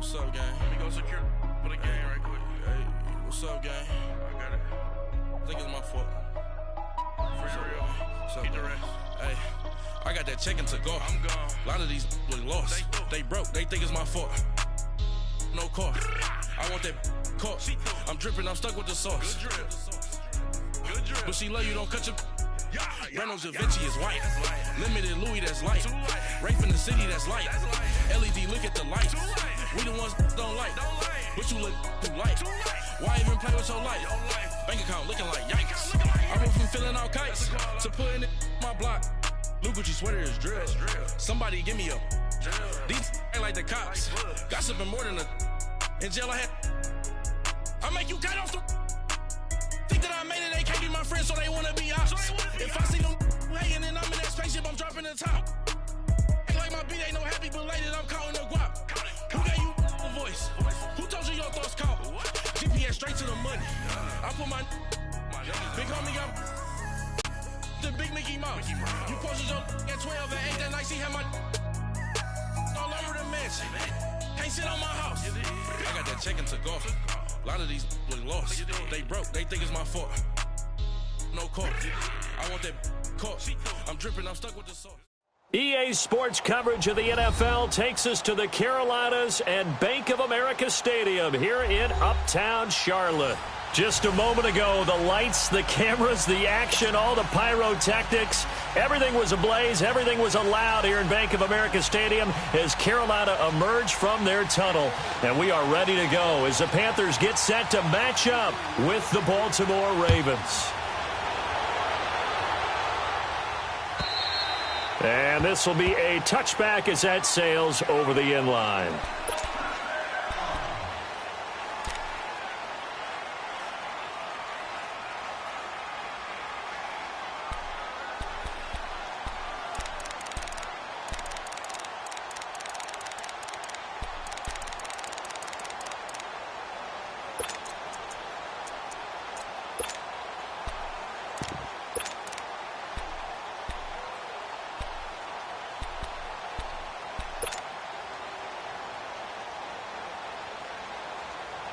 What's up, gang? Let me go secure for the game right quick. Hey, what's up, gang? I got it. I think it's my fault. For real. What's up, Keep the gang? rest. Hey, I got that check-in to go. I'm gone. A lot of these look lost. They broke. They think it's my fault. No car. I want that caught. I'm dripping. I'm stuck with the sauce. Good drip. Good drip. But she love you. Don't cut your. Yeah, Reynolds Da Vinci is white. That's light. Limited Louis, that's light. Too light. Rape in the city, that's light. That's light. LED, look at the lights. Too light. We the ones don't like. Don't like. But you look too light. Too light. Why even play with your life? Your life. Bank account looking like yikes. Looking like I went from filling out kites That's a call. to putting it in my block. Blue Gucci sweater is drill. That's drill. Somebody give me a. Drill. These ain't like the cops. Like bugs. Gossiping more than a. In jail I had. I make you cut off the. Think that I made it, they can't be my friends, so they wanna be ops. If I see them hating and I'm in that spaceship, I'm dropping the top. Ain't like my beat ain't no happy belated, I'm counting the guap. Who gave you a voice? Who told you your thoughts count? GPS straight to the money. I put my big homie up. The big Mickey Mouse. You posted your at 12 and 8 that night, she had my all over the mansion. Can't sit on my house. I got that check-in to go. A lot of these look lost. They broke. They think it's my fault. No car. I want that caught. I'm dripping. I'm stuck with the sauce. EA Sports coverage of the NFL takes us to the Carolinas and Bank of America Stadium here in Uptown Charlotte. Just a moment ago, the lights, the cameras, the action, all the pyrotechnics, everything was ablaze, everything was allowed here in Bank of America Stadium as Carolina emerged from their tunnel. And we are ready to go as the Panthers get set to match up with the Baltimore Ravens. And this will be a touchback as that sails over the end line.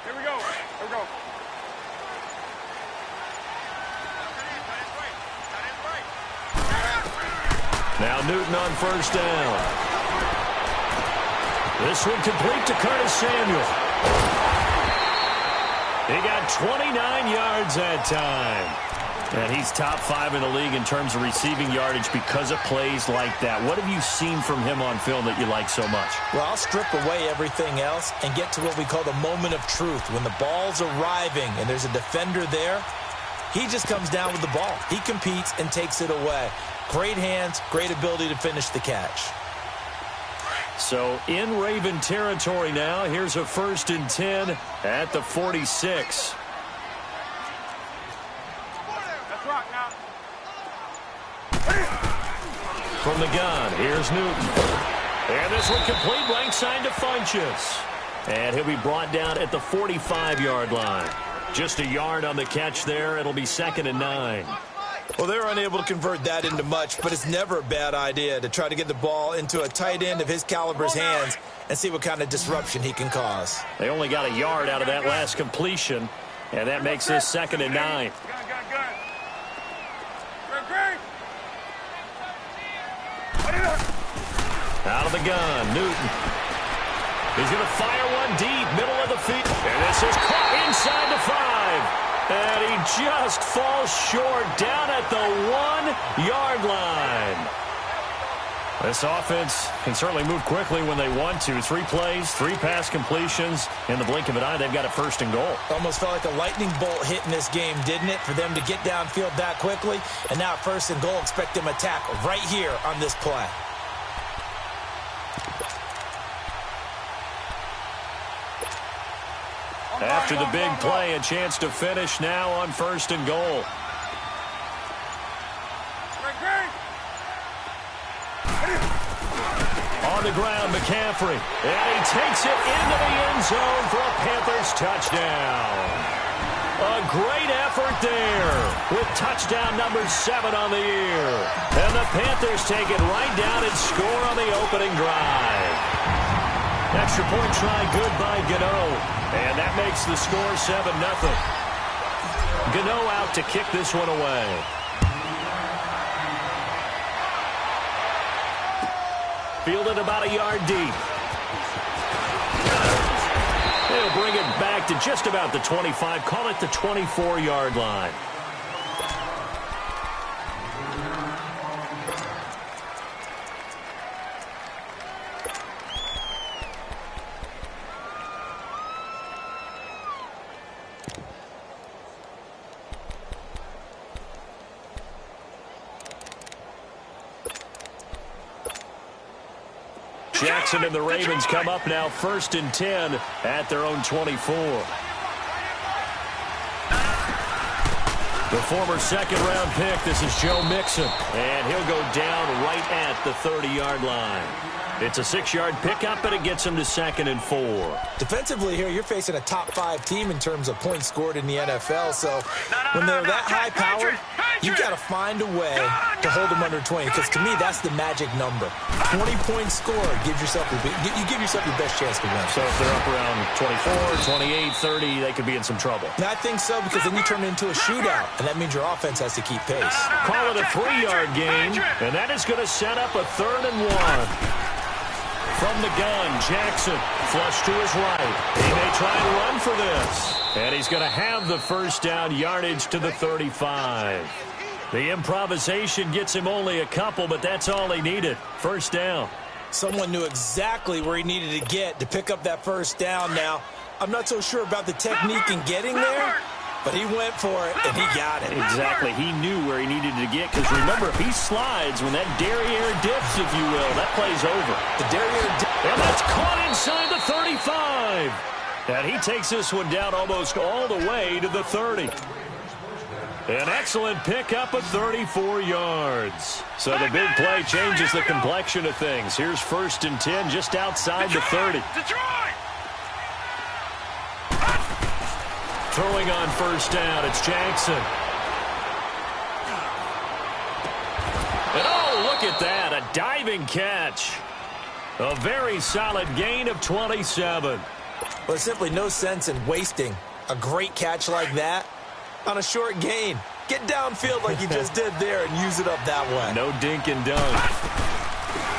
Here we go. Here we go. Now Newton on first down. This one complete to Curtis Samuel. He got 29 yards that time. And he's top 5 in the league in terms of receiving yardage because of plays like that. What have you seen from him on film that you like so much? Well, I'll strip away everything else and get to what we call the moment of truth. When the ball's arriving and there's a defender there, he just comes down with the ball. He competes and takes it away. Great hands, great ability to finish the catch. So in Raven territory now, here's a 1st and 10 at the 46. From the gun, here's Newton. And this one complete right side to Funchess. And he'll be brought down at the 45-yard line. Just a yard on the catch there. It'll be 2nd and 9. Well, they're unable to convert that into much, but it's never a bad idea to try to get the ball into a tight end of his caliber's hands and see what kind of disruption he can cause. They only got a yard out of that last completion, and that makes this 2nd and 9. Out of the gun, Newton. He's going to fire one deep, middle of the field. And this is caught inside the 5. And he just falls short down at the 1-yard line. This offense can certainly move quickly when they want to. 3 plays, 3 pass completions. In the blink of an eye, they've got a 1st and goal. Almost felt like a lightning bolt hit in this game, didn't it? For them to get downfield that quickly. And now 1st and goal, expect them to attack right here on this play. After the big play, a chance to finish now on 1st and goal. On the ground, McCaffrey. And he takes it into the end zone for a Panthers touchdown. A great effort there with touchdown number 7 on the year. And the Panthers take it right down and score on the opening drive. Extra point try good by Gano. And that makes the score 7-0. Gano out to kick this one away. Fielded about a yard deep. They'll bring it back to just about the 25. Call it the 24-yard line. Jackson and the Ravens come up now 1st and 10 at their own 24. The former second-round pick, this is Joe Mixon, and he'll go down right at the 30-yard line. It's a 6-yard pickup, and it gets him to 2nd and 4. Defensively here, you're facing a top-5 team in terms of points scored in the NFL, so when they're that high-powered, you've got to find a way to hold them under 20, because to me, that's the magic number. 20 points scored, you give yourself your best chance to win. So if they're up around 24, 28, 30, they could be in some trouble. And I think so, because then you turn it into a shootout, and that means your offense has to keep pace. Call it a 3-yard gain, and that is going to set up a 3rd and 1. From the gun, Jackson, flush to his right. He may try and run for this. And he's going to have the first down, yardage to the 35. The improvisation gets him only a couple, but that's all he needed. First down. Someone knew exactly where he needed to get to pick up that first down now. I'm not so sure about the technique in getting there, but he went for it, and he got it. Exactly. He knew where he needed to get, because remember, if he slides, when that derriere dips, if you will, that play's over. The derriere dip. And that's caught inside the 35. And he takes this one down almost all the way to the 30. An excellent pickup of 34 yards. So the big play changes the complexion of things. Here's 1st and 10 just outside the 30. Throwing on first down, it's Jackson. And oh, look at that, a diving catch. A very solid gain of 27. Well, there's simply no sense in wasting a great catch like that on a short gain. Get downfield like you just did there and use it up that way. No dink and dunk.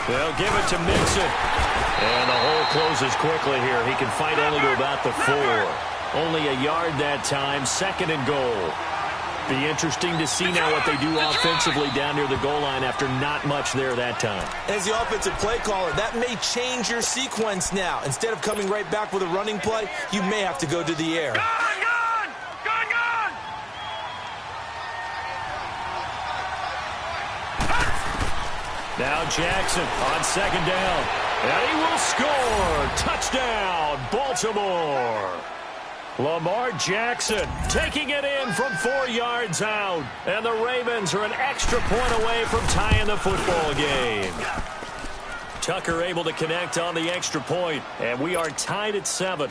They'll give it to Mixon. And the hole closes quickly here. He can fight only to about the 4. Only a yard that time, 2nd and goal. Be interesting to see now what they do offensively down near the goal line after not much there that time. As the offensive play caller, that may change your sequence now. Instead of coming right back with a running play, you may have to go to the air. Now Jackson on 2nd down. And he will score. Touchdown, Baltimore. Lamar Jackson taking it in from 4 yards out. And the Ravens are an extra point away from tying the football game. Tucker able to connect on the extra point. And we are tied at 7.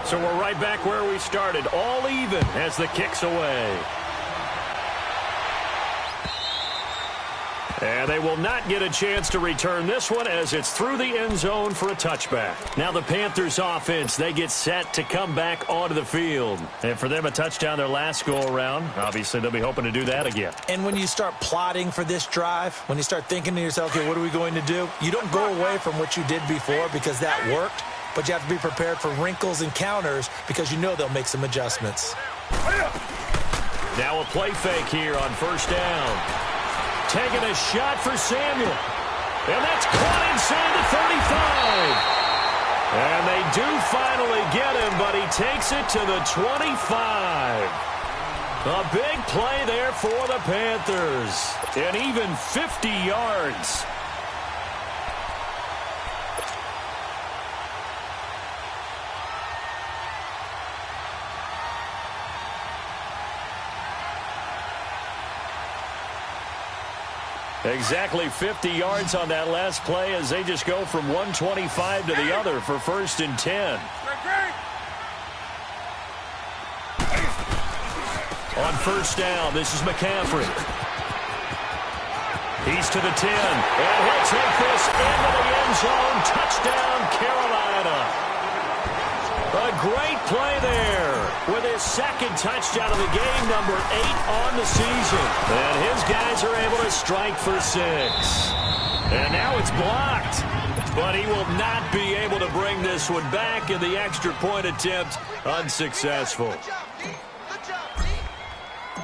So we're right back where we started. All even as the kick's away. And they will not get a chance to return this one as it's through the end zone for a touchback. Now the Panthers offense, they get set to come back onto the field. And for them, a touchdown their last go-around. Obviously, they'll be hoping to do that again. And when you start plotting for this drive, when you start thinking to yourself, okay, what are we going to do? You don't go away from what you did before because that worked, but you have to be prepared for wrinkles and counters because you know they'll make some adjustments. Now a play fake here on first down. Taking a shot for Samuel. And that's caught inside the 35. And they do finally get him, but he takes it to the 25. A big play there for the Panthers. And even 50 yards. Exactly 50 yards on that last play as they just go from 125 to the other for 1st and 10. On first down, this is McCaffrey. He's to the 10, and he'll take this into the end zone. Touchdown, Carolina. A great play there with his second touchdown of the game, number 8 on the season. And his guys are able to strike for 6. And now it's blocked. But he will not be able to bring this one back, in the extra point attempt unsuccessful.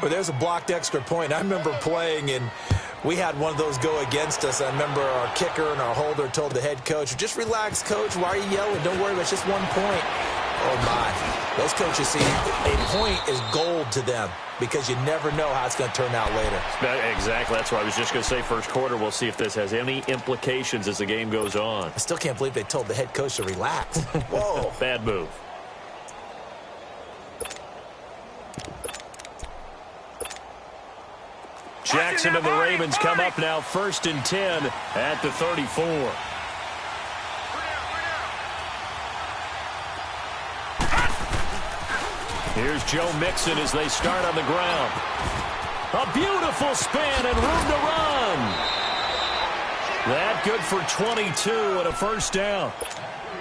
Well, there's a blocked extra point. I remember playing, and we had one of those go against us. I remember our kicker and our holder told the head coach, just relax, coach. Why are you yelling? Don't worry, it's just 1 point. Oh, my. Those coaches see a point is gold to them because you never know how it's going to turn out later. Exactly. That's what I was just going to say. First quarter, we'll see if this has any implications as the game goes on. I still can't believe they told the head coach to relax. Whoa. Bad move. Jackson and the Ravens come up now 1st and 10 at the 34. Here's Joe Mixon as they start on the ground. A beautiful spin and room to run. That good for 22 and a first down.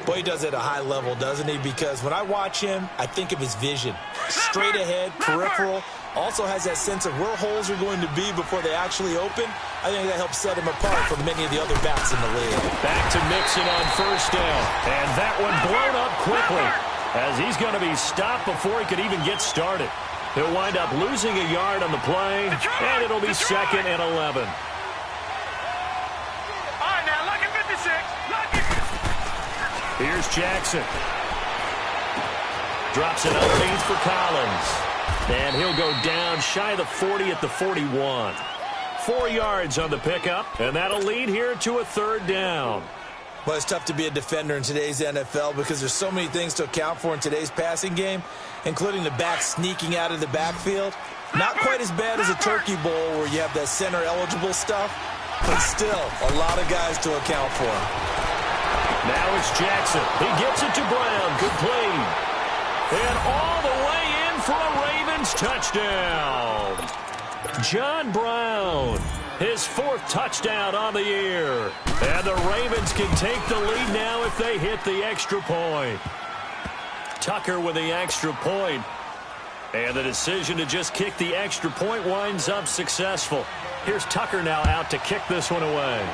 Boy, he does it at a high level, doesn't he? Because when I watch him, I think of his vision. Straight ahead, peripheral. Also has that sense of where holes are going to be before they actually open. I think that helps set him apart from many of the other backs in the league. Back to Mixon on first down. And that one blown up quickly, as he's going to be stopped before he could even get started. He'll wind up losing a yard on the play, and it'll be 2nd and 11. All right, now, look at 56. Look at... Here's Jackson. Drops it underneath for Collins. And he'll go down shy of the 40 at the 41. 4 yards on the pickup, and that'll lead here to a 3rd down. Well, it's tough to be a defender in today's NFL because there's so many things to account for in today's passing game, including the back sneaking out of the backfield. Not quite as bad as a turkey bowl where you have that center-eligible stuff, but still a lot of guys to account for. Now it's Jackson. He gets it to Brown. Complete. And all the way in for a Ravens touchdown. John Brown, his 4th touchdown on the year. And the Ravens can take the lead now if they hit the extra point. Tucker with the extra point. And the decision to just kick the extra point winds up successful. Here's Tucker now out to kick this one away.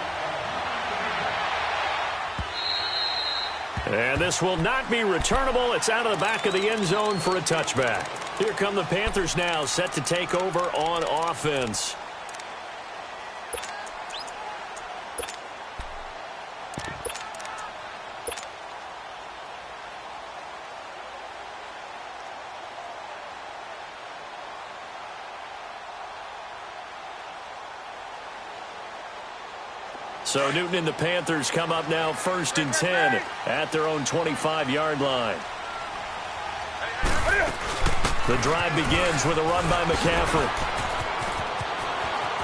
And this will not be returnable. It's out of the back of the end zone for a touchback. Here come the Panthers now, set to take over on offense. So Newton and the Panthers come up now 1st and 10 at their own 25-yard line. The drive begins with a run by McCaffrey.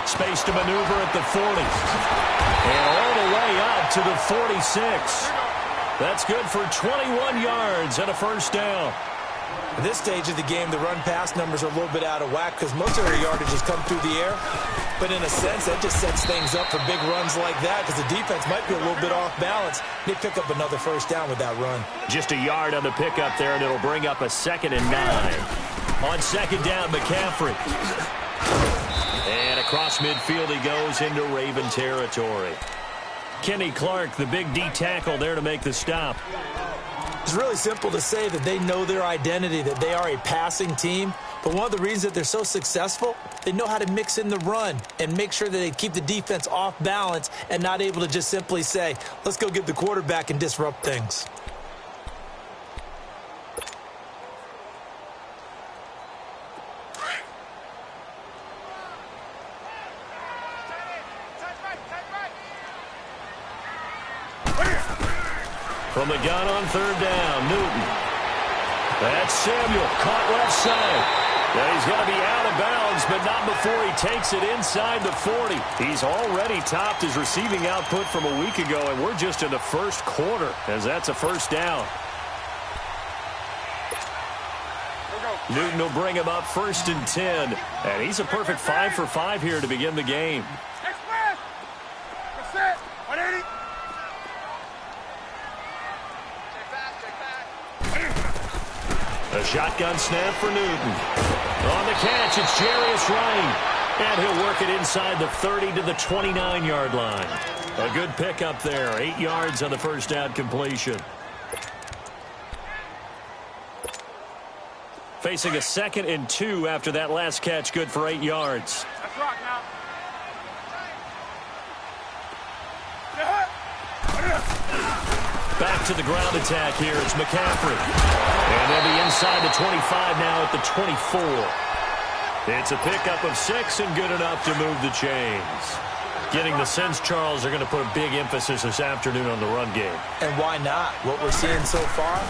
Space to maneuver at the 40. And all the way up to the 46. That's good for 21 yards and a first down. At this stage of the game, the run-pass numbers are a little bit out of whack because most of their yardage has come through the air. But in a sense, that just sets things up for big runs like that because the defense might be a little bit off balance. They pick up another first down with that run. Just a yard on the pickup there, and it'll bring up a 2nd and 9. On 2nd down, McCaffrey. And across midfield he goes into Raven territory. Kenny Clark, the big D tackle there to make the stop. It's really simple to say that they know their identity, that they are a passing team. But one of the reasons that they're so successful, they know how to mix in the run and make sure that they keep the defense off balance and not able to just simply say, let's go get the quarterback and disrupt things. From the gun on 3rd down, Newton. That's Samuel, caught left side. Now he's going to be out of bounds, but not before he takes it inside the 40. He's already topped his receiving output from a week ago, and we're just in the first quarter, as that's a first down. Newton will bring him up 1st and 10, and he's a perfect 5 for 5 here to begin the game. A shotgun snap for Newton. On the catch, it's Jarius Wright. And he'll work it inside the 30 to the 29-yard line. A good pickup there. 8 yards on the first down completion. Facing a 2nd and 2 after that last catch. Good for 8 yards. That's right now. Back to the ground attack here. It's McCaffrey. And they'll be inside the 25 now at the 24. It's a pickup of 6 and good enough to move the chains. Getting the sense, Charles, are going to put a big emphasis this afternoon on the run game. And why not? What we're seeing so far,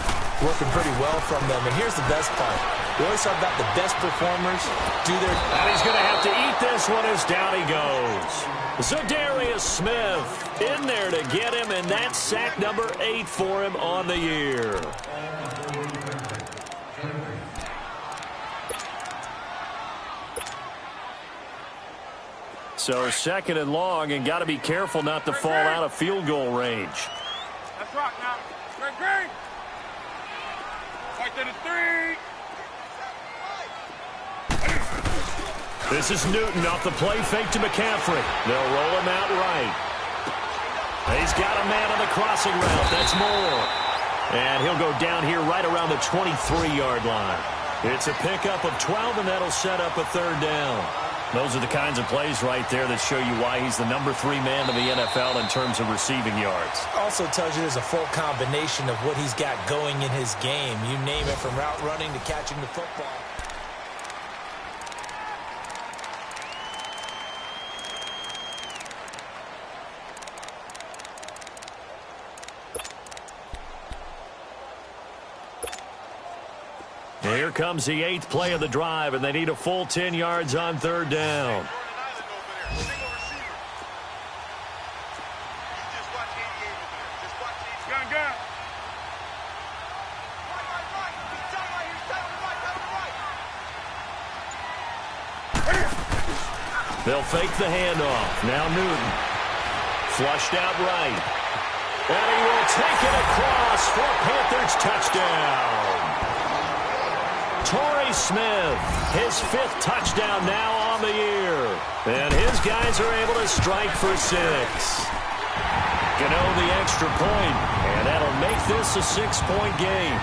working pretty well from them. And here's the best part. We always talk about the best performers do their... And he's going to have to eat this one as down he goes. Zadarius Smith in there to get him, and that's sack number 8 for him on the year. So 2nd and long, and got to be careful not to fall out of field goal range. That's right now. Great. Right to the 3. This is Newton off the play fake to McCaffrey. They'll roll him out right. He's got a man on the crossing route. That's Moore. And he'll go down here right around the 23-yard line. It's a pickup of 12, and that'll set up a 3rd down. Those are the kinds of plays right there that show you why he's the number 3 man in the NFL in terms of receiving yards. Also tells you there's a full combination of what he's got going in his game. You name it, from route running to catching the football. Here comes the 8th play of the drive, and they need a full 10 yards on 3rd down. They'll fake the handoff. Now Newton. Flushed out right. And he will take it across for Panthers touchdown. Torrey Smith, his 5th touchdown now on the year. And his guys are able to strike for 6. Gano the extra point, and that'll make this a 6-point game.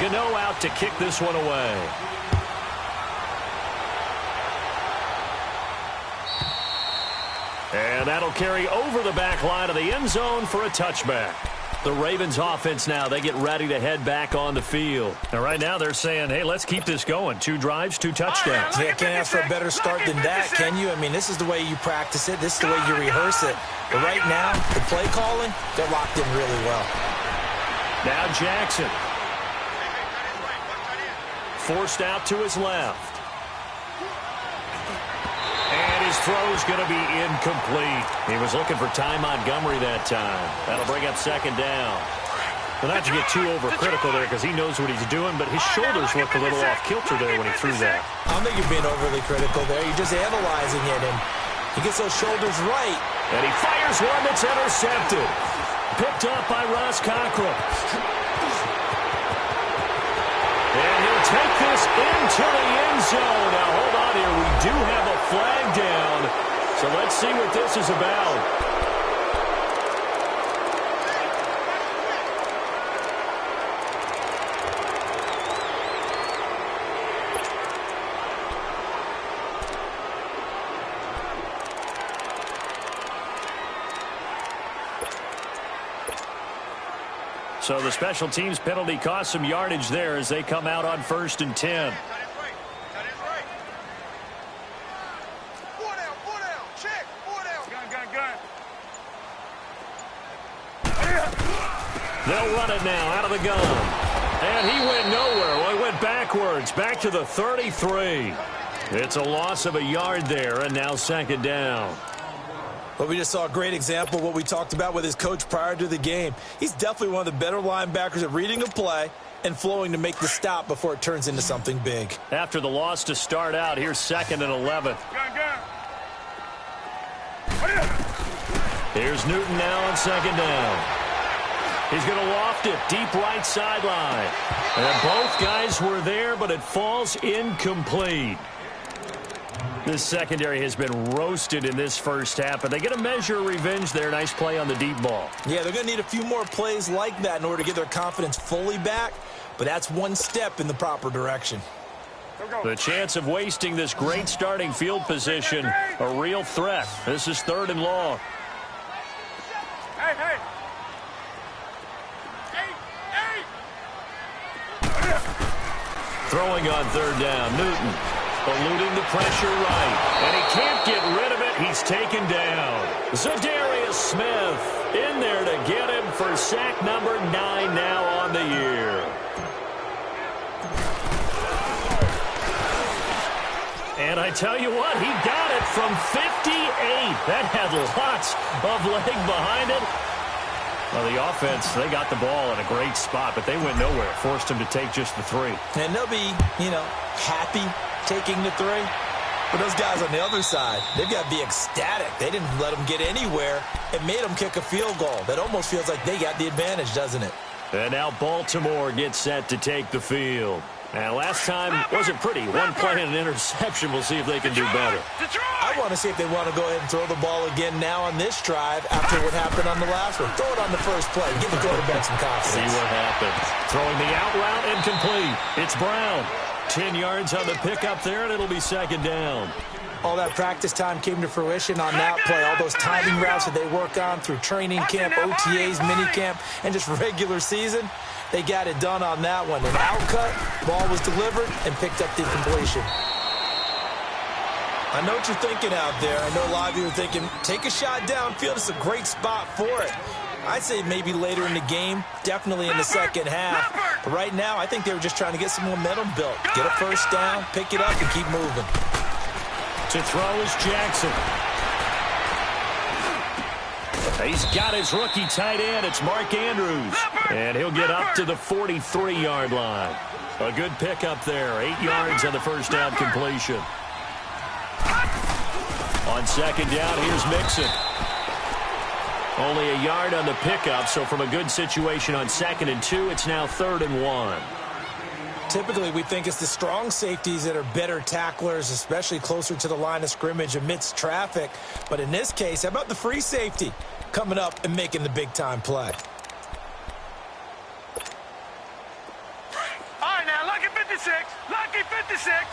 Gano out to kick this one away. And that'll carry over the back line of the end zone for a touchback. The Ravens offense now, they get ready to head back on the field. And right now they're saying, hey, let's keep this going. 2 drives, 2 touchdowns. Yeah, can't ask for a better start than that, can you? I mean, this is the way you practice it. This is the way you rehearse it. But right now, the play calling, they're locked in really well. Now Jackson. Forced out to his left. And his throw's going to be incomplete. He was looking for Ty Montgomery that time. That'll bring up 2nd down. Well, not to get too overcritical there because he knows what he's doing, but his shoulders looked a little off kilter there when he threw that. I don't think you're being overly critical there. You're just analyzing it, and he gets those shoulders right. And he fires one that's intercepted. Picked up by Ross Cockrell. And he'll take this into the end zone. Now, hold on here. We do have a flag down. So let's see what this is about. So the special teams penalty cost some yardage there as they come out on 1st and 10. They'll run it now out of the gun. And he went nowhere. Well, he went backwards, back to the 33. It's a loss of a yard there, and now 2nd down. But we just saw a great example of what we talked about with his coach prior to the game. He's definitely one of the better linebackers at reading a play and flowing to make the stop before it turns into something big. After the loss to start out, here's 2nd and 11. Here's Newton now on 2nd down. He's going to loft it deep right sideline. And both guys were there, but it falls incomplete. This secondary has been roasted in this first half, but they get a measure of revenge there. Nice play on the deep ball. Yeah, they're going to need a few more plays like that in order to get their confidence fully back, but that's one step in the proper direction. The chance of wasting this great starting field position, a real threat. This is 3rd and long. Hey, hey. Throwing on 3rd down, Newton eluding the pressure right, and he can't get rid of it. He's taken down. Zadarius Smith in there to get him for sack number 9 now on the year. And I tell you what, he got it from 58. That had lots of leg behind it. Well, the offense, they got the ball in a great spot, but they went nowhere. Forced him to take just the 3. And they'll be, happy taking the 3. But those guys on the other side, they've got to be ecstatic. They didn't let them get anywhere. It made them kick a field goal. That almost feels like they got the advantage, doesn't it? And now Baltimore gets set to take the field. And last time wasn't pretty. One play and an interception. We'll see if they can do better. I want to see if they want to go ahead and throw the ball again now on this drive after what happened on the last one. Throw it on the first play. Give the quarterback some confidence. See what happens. Throwing the out route incomplete. It's Brown. 10 yards on the pickup there, and it'll be 2nd down. All that practice time came to fruition on that play. All those timing routes that they work on through training camp, OTAs, minicamp, and just regular season. They got it done on that one. An outcut, ball was delivered, and picked up the completion. I know what you're thinking out there. I know a lot of you are thinking, take a shot downfield. It's a great spot for it. I'd say maybe later in the game, definitely in the second half. But right now, I think they were just trying to get some momentum built. Get a first down, pick it up, and keep moving. To throw is Jackson. He's got his rookie tight end. It's Mark Andrews. And he'll get up to the 43-yard line. A good pickup there. 8 yards on the first down completion. On 2nd down, here's Mixon. Only a yard on the pickup, so from a good situation on 2nd and 2, it's now 3rd and 1. Typically, we think it's the strong safeties that are better tacklers, especially closer to the line of scrimmage amidst traffic. But in this case, how about the free safety coming up and making the big-time play? All right, now, lucky 56. Lucky 56.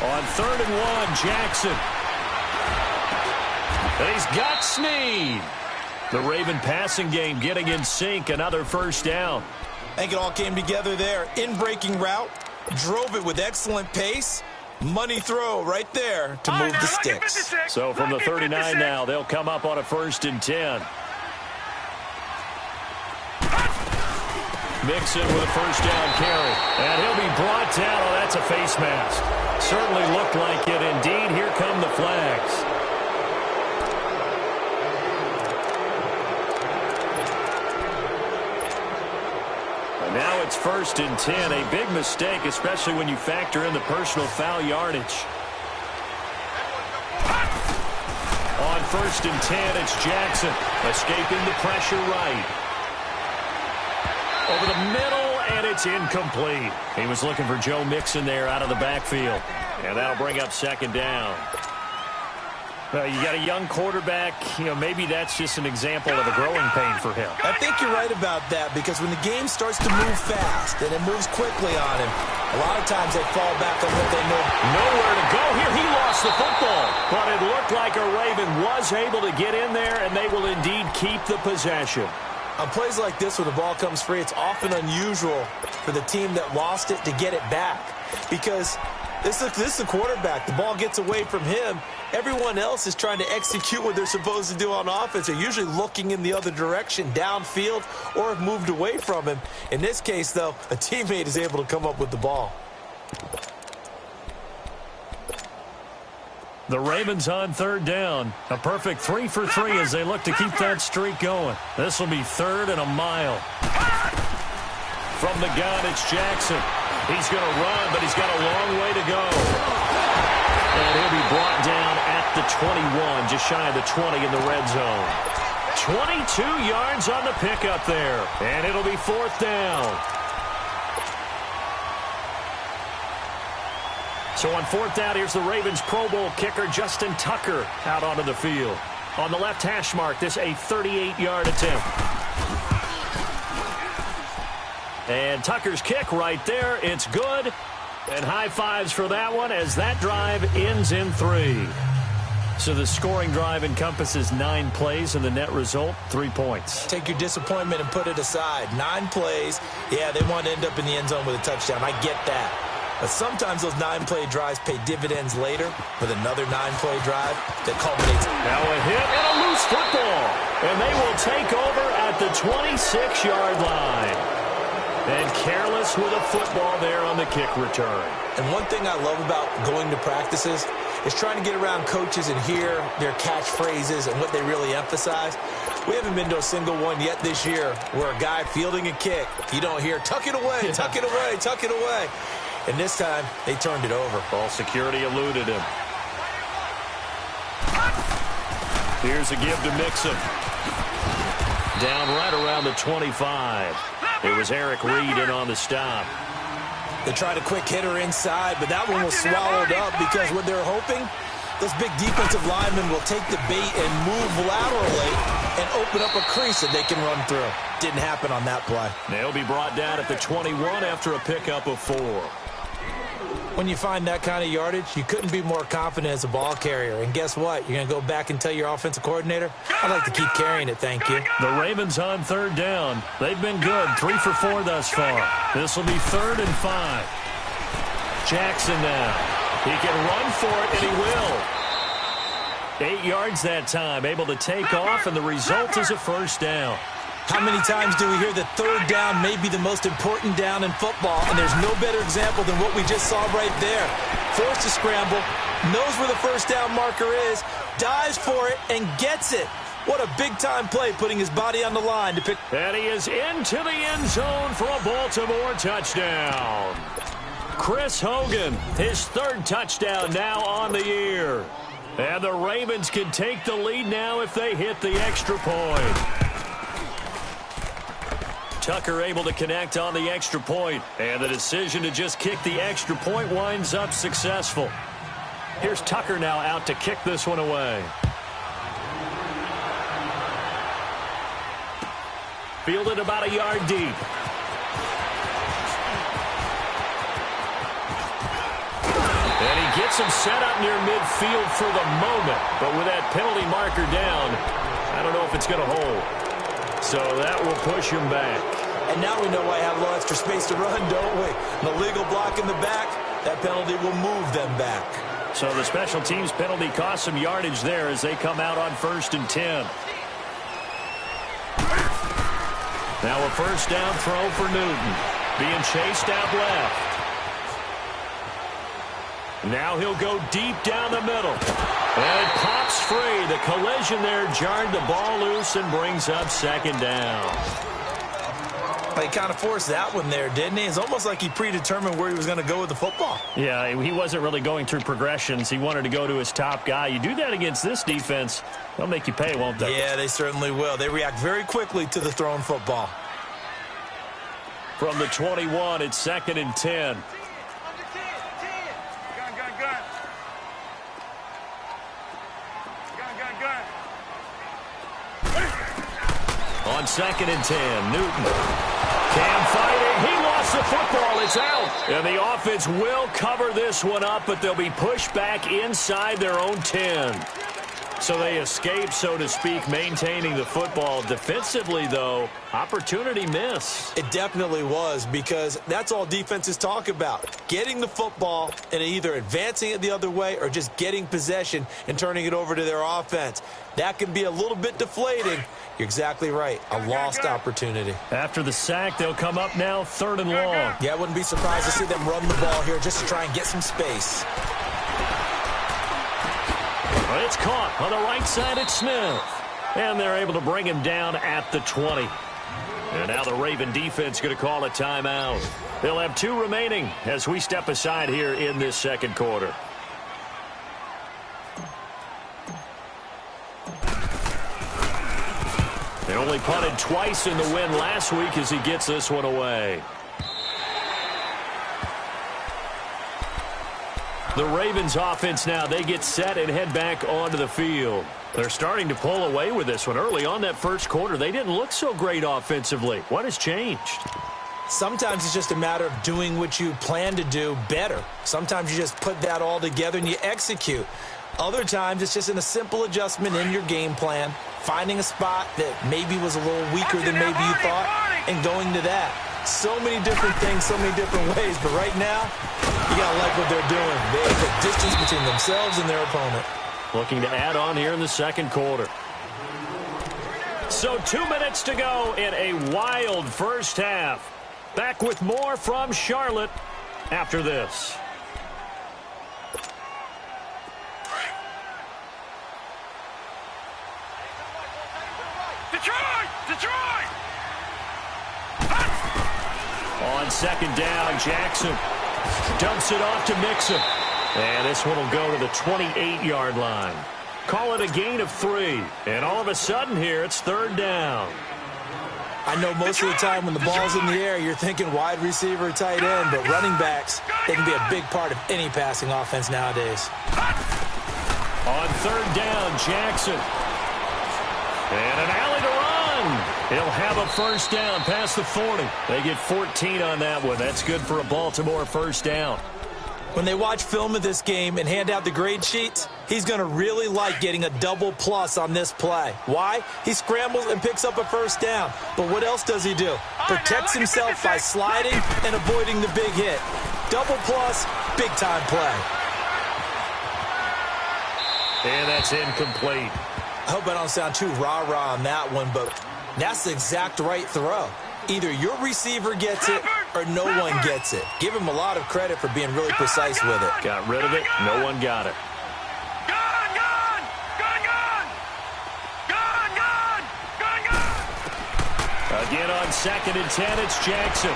On 3rd and 1, Jackson. And he's got Snead. The Raven passing game getting in sync. Another first down. I think it all came together there. In-breaking route. Drove it with excellent pace. Money throw right there to move the sticks. So from the 39 now, they'll come up on a 1st and 10. Mixon with a first down carry. And he'll be brought down. Oh, that's a face mask. Certainly looked like it. Indeed, here come the flags. And now it's 1st and 10. A big mistake, especially when you factor in the personal foul yardage. On 1st and 10, it's Jackson. Escaping the pressure right. Over the middle, and it's incomplete. He was looking for Joe Mixon there out of the backfield. And that'll bring up 2nd down. Well, you got a young quarterback. Maybe that's just an example of a growing pain for him. I think you're right about that, because when the game starts to move fast and it moves quickly on him, a lot of times they fall back on what they know. Nowhere to go here. He lost the football. But it looked like a Raven was able to get in there, and they will indeed keep the possession. On plays like this where the ball comes free, it's often unusual for the team that lost it to get it back, because this is the quarterback. The ball gets away from him. Everyone else is trying to execute what they're supposed to do on offense. They're usually looking in the other direction, downfield, or have moved away from him. In this case, though, a teammate is able to come up with the ball. The Ravens on 3rd down. A perfect 3 for 3 as they look to keep that streak going. This will be 3rd and a mile. From the gun, it's Jackson. He's going to run, but he's got a long way to go. And he'll be brought down at the 21, just shy of the 20 in the red zone. 22 yards on the pickup there, and it'll be 4th down. So on 4th down, here's the Ravens Pro Bowl kicker Justin Tucker out onto the field. On the left hash mark, this a 38-yard attempt. And Tucker's kick right there. It's good. And high fives for that one as that drive ends in 3. So the scoring drive encompasses 9 plays, and the net result, 3 points. Take your disappointment and put it aside. 9 plays. Yeah, they want to end up in the end zone with a touchdown. I get that. But sometimes those 9-play drives pay dividends later with another 9-play drive that culminates. Now a hit and a loose football. And they will take over at the 26-yard line. And careless with a football there on the kick return. And one thing I love about going to practices is trying to get around coaches and hear their catchphrases and what they really emphasize. We haven't been to a single one yet this year where a guy fielding a kick, you don't hear, tuck it away, tuck it away, tuck it away. And this time, they turned it over. Ball security eluded him. Here's a give to Mixon. Down right around the 25. It was Eric Reed in on the stop. They tried a quick hitter inside, but that one was swallowed up because what they're hoping, those big defensive linemen will take the bait and move laterally and open up a crease that they can run through. Didn't happen on that play. They'll be brought down at the 21 after a pickup of 4. When you find that kind of yardage, you couldn't be more confident as a ball carrier. And guess what? You're going to go back and tell your offensive coordinator, I'd like to keep carrying it, thank you. The Ravens on 3rd down. They've been good, 3 for 4 thus far. This will be 3rd and 5. Jackson now. He can run for it, and he will. 8 yards that time, able to take off, and the result is a 1st down. How many times do we hear that 3rd down may be the most important down in football, and there's no better example than what we just saw right there. Forced to scramble, knows where the 1st down marker is, dives for it, and gets it. What a big-time play, putting his body on the line to pick. And he is into the end zone for a Baltimore touchdown. Chris Hogan, his 3rd touchdown now on the year. And the Ravens can take the lead now if they hit the extra point. Tucker able to connect on the extra point, and the decision to just kick the extra point winds up successful. Here's Tucker now out to kick this one away. Fielded about a yard deep. And he gets him set up near midfield for the moment, but with that penalty marker down, I don't know if it's going to hold. So that will push him back. And now we know why I have a little extra space to run, don't we? An illegal block in the back, that penalty will move them back. So the special teams penalty cost some yardage there as they come out on 1st and 10. Now a 1st down throw for Newton. Being chased out left. Now he'll go deep down the middle. And it pops free. The collision there jarred the ball loose and brings up 2nd down. He kind of forced that one there, didn't he? It's almost like he predetermined where he was going to go with the football. Yeah, he wasn't really going through progressions. He wanted to go to his top guy. You do that against this defense, they'll make you pay, won't they? Yeah, they certainly will. They react very quickly to the thrown football. From the 21, it's 2nd and 10. On 2nd and 10, Newton can fight it. He lost the football. It's out. And the offense will cover this one up, but they'll be pushed back inside their own 10. So they escape, so to speak, maintaining the football. Defensively, though, opportunity miss. It definitely was, because that's all defenses talk about. Getting the football and either advancing it the other way or just getting possession and turning it over to their offense. That can be a little bit deflating. You're exactly right. A lost opportunity. After the sack, they'll come up now 3rd and long. Yeah, I wouldn't be surprised to see them run the ball here just to try and get some space. It's caught on the right side at Smith. And they're able to bring him down at the 20. And now the Raven defense going to call a timeout. They'll have 2 remaining as we step aside here in this 2nd quarter. only punted twice in the win last week as he gets this one away. The Ravens offense now, they get set and head back onto the field. They're starting to pull away with this one. Early on that first quarter, they didn't look so great offensively. What has changed? Sometimes it's just a matter of doing what you plan to do better. Sometimes you just put that all together and you execute. Other times it's just in a simple adjustment in your game plan, finding a spot that maybe was a little weaker than maybe you thought, and going to that. So many different things, so many different ways, but right now, you got to like what they're doing. They put distance between themselves and their opponent. Looking to add on here in the second quarter. So 2 minutes to go in a wild first half. Back with more from Charlotte after this. Detroit! On second down, Jackson dumps it off to Mixon. And this one will go to the 28-yard line. Call it a gain of 3. And all of a sudden here, it's third down. I know most of the time when the ball's in the air, you're thinking wide receiver, tight end, but running backs, they can be a big part of any passing offense nowadays. On third down, Jackson. And an alley to run. He'll have a first down past the 40. They get 14 on that one. That's good for a Baltimore first down. When they watch film of this game and hand out the grade sheets, he's going to really like getting a double plus on this play. Why? He scrambles and picks up a first down. But what else does he do? Protects himself by sliding and avoiding the big hit. Double plus, big-time play. And that's incomplete. I hope I don't sound too rah-rah on that one, but that's the exact right throw. Either your receiver gets it or no one gets it. Give him a lot of credit for being really precise with it. Got rid of it. No one got it. Again on second and 10, it's Jackson.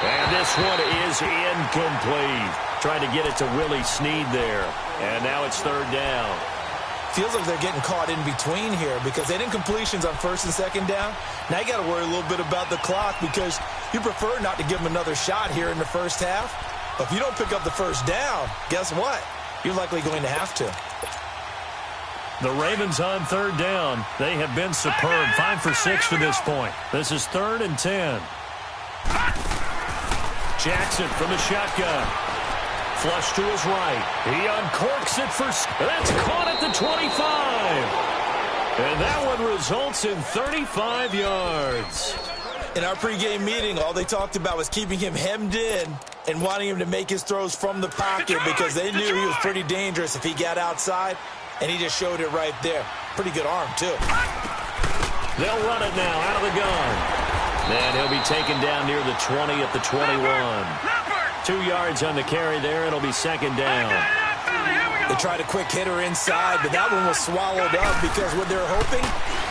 And this one is incomplete. Trying to get it to Willie Snead there. And now it's third down. Feels like they're getting caught in between here because they didn't completions on first and second down. Now you got to worry a little bit about the clock because you prefer not to give them another shot here in the first half. But if you don't pick up the first down, guess what? You're likely going to have to. The Ravens on third down. They have been superb. 5 for 6 to this point. This is third and 10. Jackson from the shotgun. Flush to his right. He uncorks it for... That's caught at the 25. And that one results in 35 yards. In our pregame meeting, all they talked about was keeping him hemmed in and wanting him to make his throws from the pocket because they knew he was pretty dangerous if he got outside, and he just showed it right there. Pretty good arm, too. They'll run it now out of the gun. And he'll be taken down near the 20 at the 21. 2 yards on the carry there. It'll be second down. They tried a quick hitter inside, but that one was swallowed up because what they're hoping,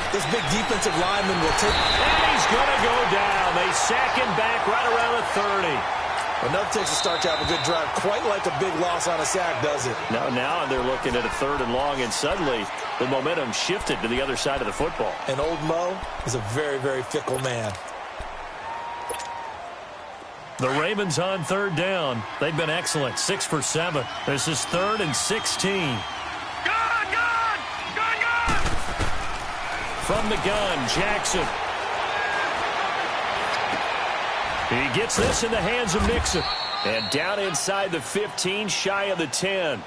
this big defensive lineman will take. And he's going to go down. They sack him back right around the 30. Enough takes to start to have a good drive. Quite like a big loss on a sack, does it? Now they're looking at a third and long, and suddenly the momentum shifted to the other side of the football. And old Mo is a very, very fickle man. The Ravens on third down. They've been excellent. 6 for 7. This is third and 16. From the gun, Jackson. He gets this in the hands of Mixon. And down inside the 15, shy of the 10.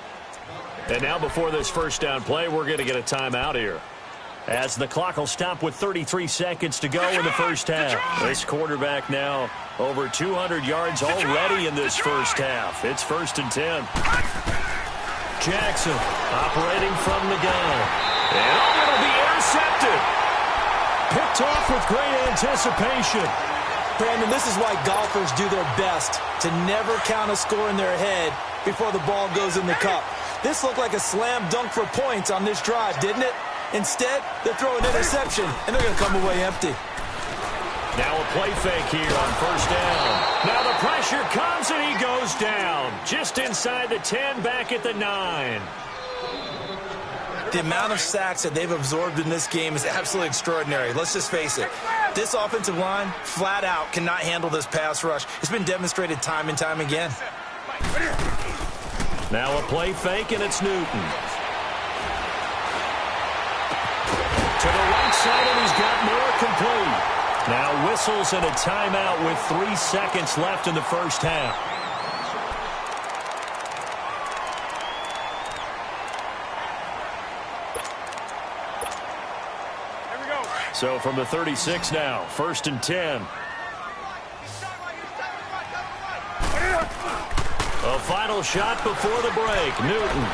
And now before this first down play, we're going to get a timeout here. As the clock will stop with 33 seconds to go in the first half. This quarterback now over 200 yards already in this first half. It's first and 10. Jackson operating from the gun. And it'll be intercepted. Picked off with great anticipation. Brandon, this is why golfers do their best to never count a score in their head before the ball goes in the cup. This looked like a slam dunk for points on this drive, didn't it? Instead, they're throwing an interception, and they're going to come away empty. Now a play fake here on first down. Now the pressure comes, and he goes down. Just inside the 10, back at the 9. The amount of sacks that they've absorbed in this game is absolutely extraordinary. Let's just face it. This offensive line, flat out, cannot handle this pass rush. It's been demonstrated time and time again. Now a play fake, and it's Newton. To the right side, and he's got more complete. Now whistles and a timeout with 3 seconds left in the first half. Here we go. So from the 36 now, 1st and 10. A final shot before the break. Newton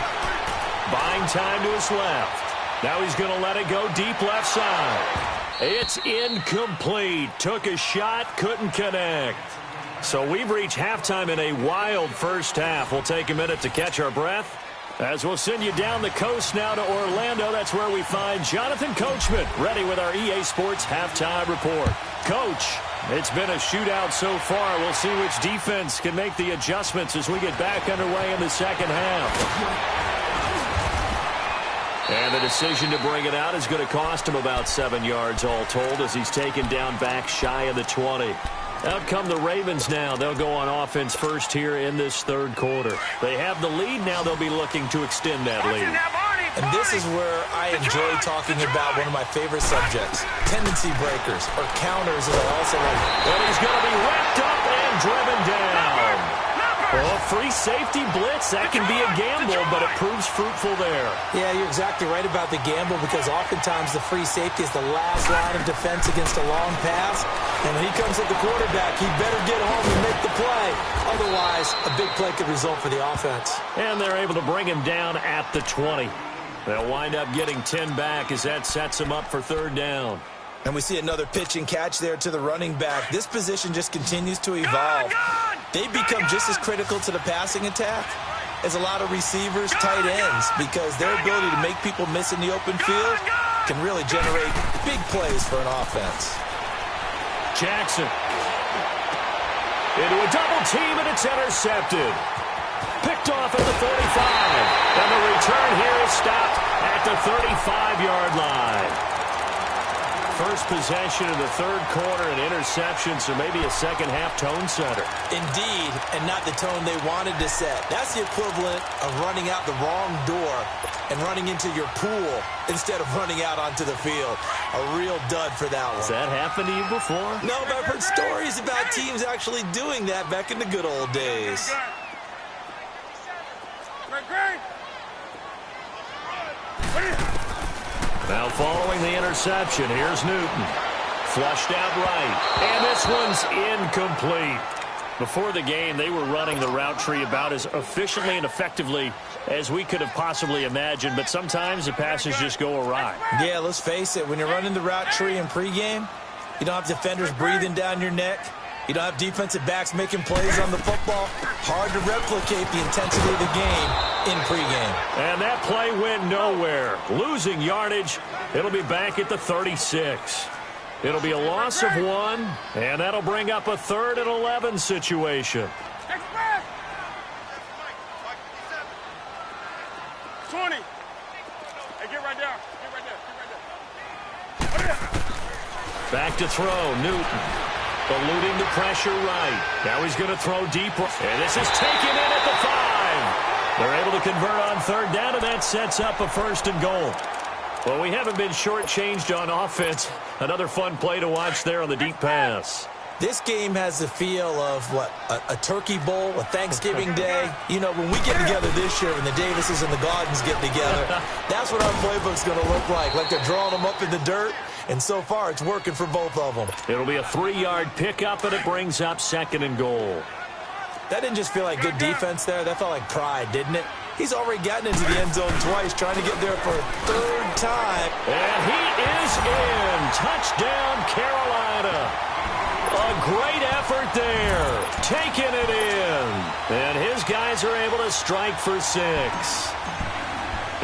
buying time to his left. Now he's going to let it go deep left side. It's incomplete. Took a shot, couldn't connect. So we've reached halftime in a wild first half. We'll take a minute to catch our breath as we'll send you down the coast now to Orlando. That's where we find Jonathan Coachman ready with our EA Sports halftime report. Coach, it's been a shootout so far. We'll see which defense can make the adjustments as we get back underway in the second half. And the decision to bring it out is going to cost him about 7 yards all told as he's taken down back shy of the 20. Out come the Ravens now. They'll go on offense first here in this third quarter. They have the lead. Now they'll be looking to extend that lead. And this is where I enjoy talking about one of my favorite subjects, tendency breakers, or counters as I also like. And he's going to be wrapped up and driven down. Well, free safety blitz, that can be a gamble, but it proves fruitful there. Yeah, you're exactly right about the gamble because oftentimes the free safety is the last line of defense against a long pass. And when he comes at the quarterback, he better get home and make the play. Otherwise, a big play could result for the offense. And they're able to bring him down at the 20. They'll wind up getting 10 back as that sets him up for third down. And we see another pitch and catch there to the running back. This position just continues to evolve. They become just as critical to the passing attack as a lot of receivers, tight ends, because their ability to make people miss in the open field can really generate big plays for an offense. Jackson into a double team, and it's intercepted. Picked off at the 45. And the return here is stopped at the 35-yard line. First possession of the third quarter, an interception, so maybe a second-half tone setter. Indeed, and not the tone they wanted to set. That's the equivalent of running out the wrong door and running into your pool instead of running out onto the field. A real dud for that one. Has that happened to you before? No, but I've heard stories about teams actually doing that back in the good old days. Now following the interception, here's Newton. Flushed out right. And this one's incomplete. Before the game, they were running the route tree about as efficiently and effectively as we could have possibly imagined, but sometimes the passes just go awry. Yeah, let's face it. When you're running the route tree in pregame, you don't have defenders breathing down your neck. You don't have defensive backs making plays on the football. Hard to replicate the intensity of the game in pregame. And that play went nowhere. Losing yardage. It'll be back at the 36. It'll be a loss of 1, and that'll bring up a 3rd and 11 situation. 20. Hey, get right there. Get right there. Back to throw, Newton. Eluding the pressure right. Now he's going to throw deep. And this is taken in at the 5. They're able to convert on third down, and that sets up a 1st and goal. Well, we haven't been shortchanged on offense. Another fun play to watch there on the deep pass. This game has the feel of, a turkey bowl, a Thanksgiving day. You know, when we get together this year, when the Davises and the Gardens get together, that's what our playbook's going to look like. Like they're drawing them up in the dirt, and so far it's working for both of them. It'll be a 3-yard pickup, and it brings up 2nd and goal. That didn't just feel like good defense there. That felt like pride, didn't it? He's already gotten into the end zone twice, trying to get there for a 3rd time. And he is in. Touchdown, Carolina. A great effort there. Taking it in. And his guys are able to strike for 6.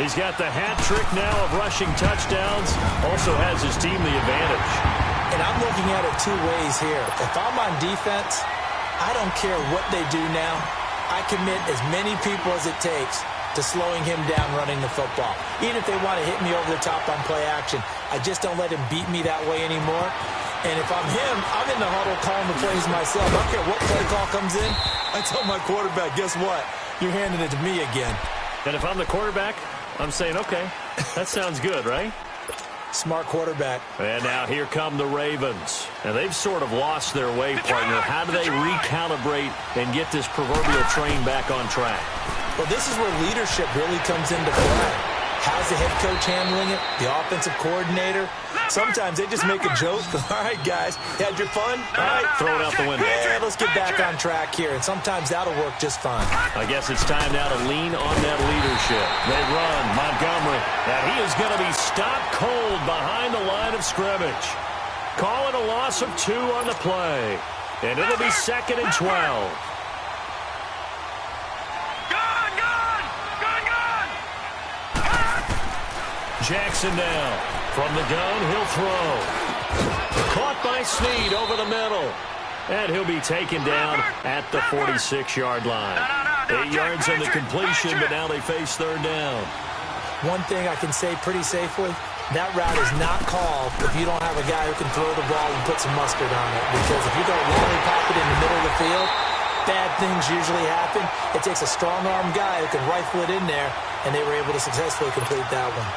He's got the hat trick now of rushing touchdowns. Also has his team the advantage. And I'm looking at it 2 ways here. If I'm on defense, I don't care what they do now. I commit as many people as it takes to slowing him down running the football. Even if they want to hit me over the top on play action, I just don't let him beat me that way anymore. And if I'm him, I'm in the huddle calling the plays myself. I don't care what play call comes in. I tell my quarterback, guess what? You're handing it to me again. And if I'm the quarterback, I'm saying, okay, that sounds good, right? Smart quarterback. And now here come the Ravens. And they've sort of lost their way, partner. How do they recalibrate and get this proverbial train back on track? Well, this is where leadership really comes into play. How's the head coach handling it? The offensive coordinator? Sometimes they just make a joke. All right, guys, you had your fun? All right, throw it out the window. Yeah, let's get back on track here. And sometimes that'll work just fine. I guess it's time now to lean on that leadership. They run Montgomery. And he is going to be stopped cold behind the line of scrimmage. Call it a loss of 2 on the play. And it'll be 2nd and 12. Jackson now. From the gun, he'll throw. Caught by Snead over the middle. And he'll be taken down at the 46-yard line. 8 yards on the completion, but now they face 3rd down. One thing I can say pretty safely, that route is not called if you don't have a guy who can throw the ball and put some mustard on it. Because if you don't lollipop it in the middle of the field, bad things usually happen. It takes a strong-arm guy who can rifle it in there, and they were able to successfully complete that one.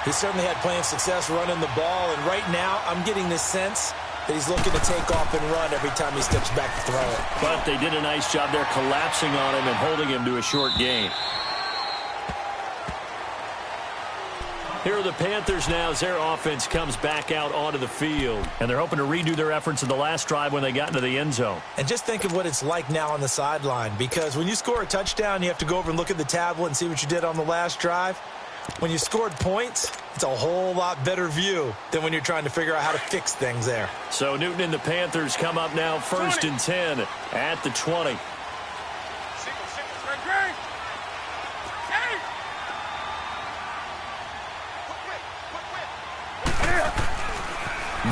He certainly had plenty of success running the ball, and right now I'm getting this sense that he's looking to take off and run every time he steps back to throw it. But they did a nice job there collapsing on him and holding him to a short gain. Here are the Panthers now as their offense comes back out onto the field. And they're hoping to redo their efforts in the last drive when they got into the end zone. And just think of what it's like now on the sideline, because when you score a touchdown, you have to go over and look at the tablet and see what you did on the last drive. When you scored points, it's a whole lot better view than when you're trying to figure out how to fix things there. So Newton and the Panthers come up now 1st and 10 at the 20.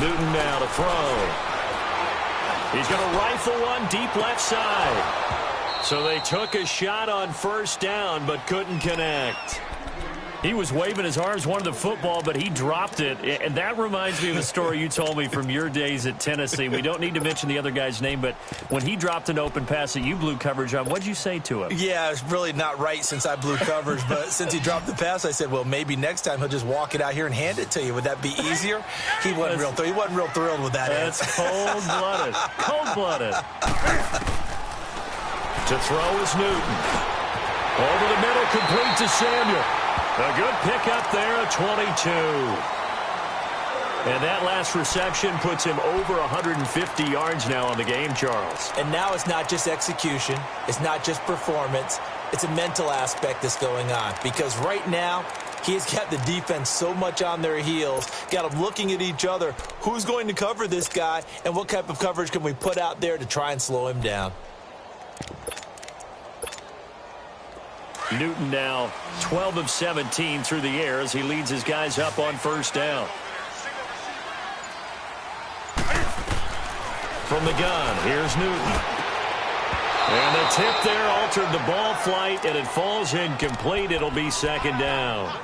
Newton now to throw. He's going to rifle one deep left side. So they took a shot on 1st down but couldn't connect. He was waving his arms, wanted the football, but he dropped it. And that reminds me of a story you told me from your days at Tennessee. We don't need to mention the other guy's name, but when he dropped an open pass that you blew coverage on, what did you say to him? Yeah, it's really not right since I blew coverage, but since he dropped the pass, I said, well, maybe next time he'll just walk it out here and hand it to you. Would that be easier? He wasn't real thrilled with that. That's cold-blooded. Cold-blooded. To throw is Newton. Over the middle, complete to Samuel. A good pickup there, a 22. And that last reception puts him over 150 yards now on the game, Charles. And now it's not just execution. It's not just performance. It's a mental aspect that's going on. Because right now, he's got the defense so much on their heels, got them looking at each other. Who's going to cover this guy, and what type of coverage can we put out there to try and slow him down? Newton now 12 of 17 through the air as he leads his guys up on 1st down. From the gun, here's Newton. And the tip there altered the ball flight, and it falls incomplete. It'll be 2nd down.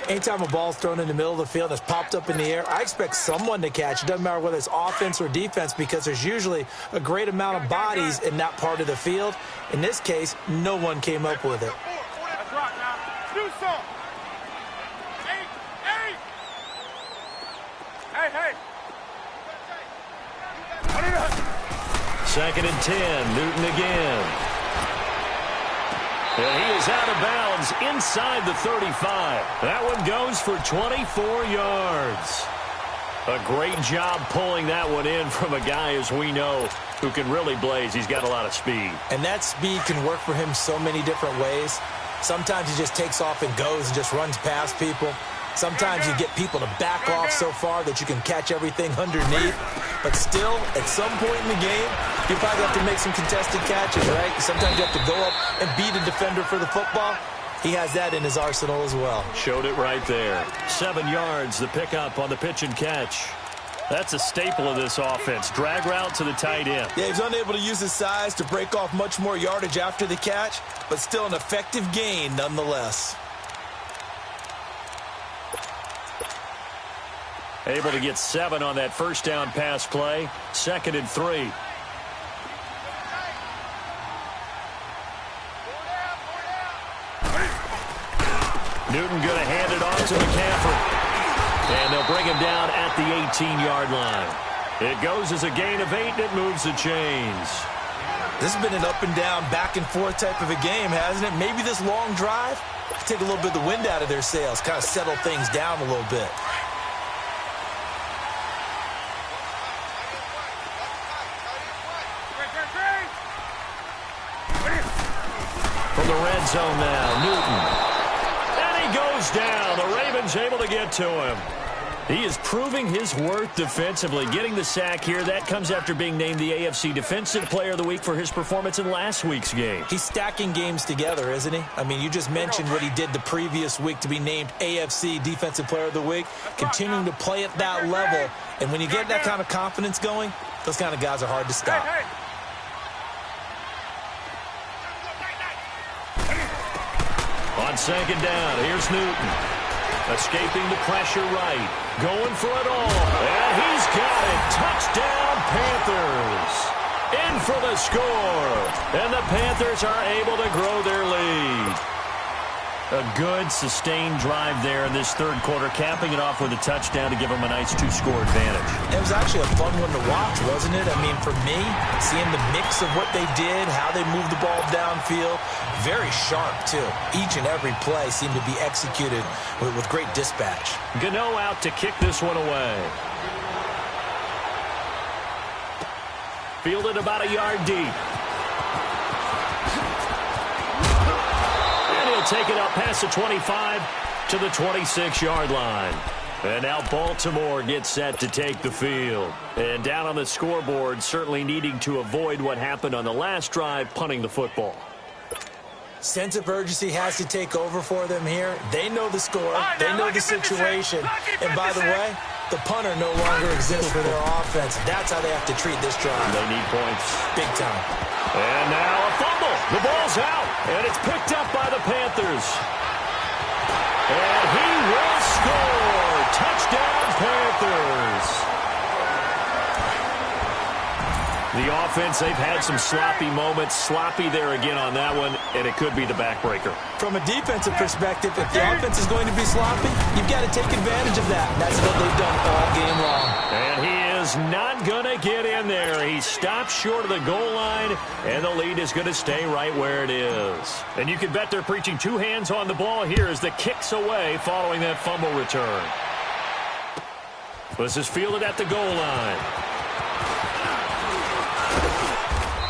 Anytime a ball's thrown in the middle of the field and it's popped up in the air, I expect someone to catch it. Doesn't matter whether it's offense or defense, because there's usually a great amount of bodies in that part of the field. In this case, no one came up with it. That's right now. Do something. Hey. 2nd and 10, Newton again. And he is out of bounds inside the 35. That one goes for 24 yards. A great job pulling that one in from a guy, as we know, who can really blaze. He's got a lot of speed. And that speed can work for him so many different ways. Sometimes he just takes off and goes and just runs past people. Sometimes you get people to back off so far that you can catch everything underneath. But still, at some point in the game, you probably have to make some contested catches, right? Sometimes you have to go up and beat a defender for the football. He has that in his arsenal as well. Showed it right there. 7 yards, the pickup on the pitch and catch. That's a staple of this offense. Drag route to the tight end. Yeah, he's unable to use his size to break off much more yardage after the catch, but still an effective gain nonetheless. Able to get 7 on that first down pass play. 2nd and 3. Newton going to hand it off to McCaffrey. And they'll bring him down at the 18-yard line. It goes as a gain of 8, and it moves the chains. This has been an up-and-down, back-and-forth type of a game, hasn't it? Maybe this long drive could take a little bit of the wind out of their sails, kind of settle things down a little bit. From the red zone now, Newton. Goes down. The Ravens able to get to him. He is proving his worth defensively. Getting the sack here, that comes after being named the AFC Defensive Player of the Week for his performance in last week's game. He's stacking games together, isn't he? I mean, you just mentioned what he did the previous week to be named AFC Defensive Player of the Week, continuing to play at that level. And when you get that kind of confidence going, those kind of guys are hard to stop. On 2nd down, here's Newton. Escaping the pressure right. Going for it all. And he's got it. Touchdown, Panthers. In for the score. And the Panthers are able to grow their lead. A good, sustained drive there in this third quarter, capping it off with a touchdown to give them a nice 2-score advantage. It was actually a fun one to watch, wasn't it? I mean, for me, seeing the mix of what they did, how they moved the ball downfield, very sharp, too. Each and every play seemed to be executed with great dispatch. Gano out to kick this one away. Fielded about a yard deep. Take it up past the 25 to the 26-yard line. And now Baltimore gets set to take the field. And down on the scoreboard, certainly needing to avoid what happened on the last drive, punting the football. Sense of urgency has to take over for them here. They know the score. They know the situation. And by the way, the punter no longer exists for their offense. That's how they have to treat this drive. They need points. Big time. And now a fumble. The ball's out. And it's picked up by the Panthers. And he will score. Touchdown, Panthers. The offense, they've had some sloppy moments. Sloppy there again on that one, and it could be the backbreaker. From a defensive perspective, if the offense is going to be sloppy, you've got to take advantage of that. That's what they've done all game long. And he is not going to get in there. He stops short of the goal line, and the lead is going to stay right where it is. And you can bet they're preaching 2 hands on the ball here as the kick's away following that fumble return. This is fielded at the goal line.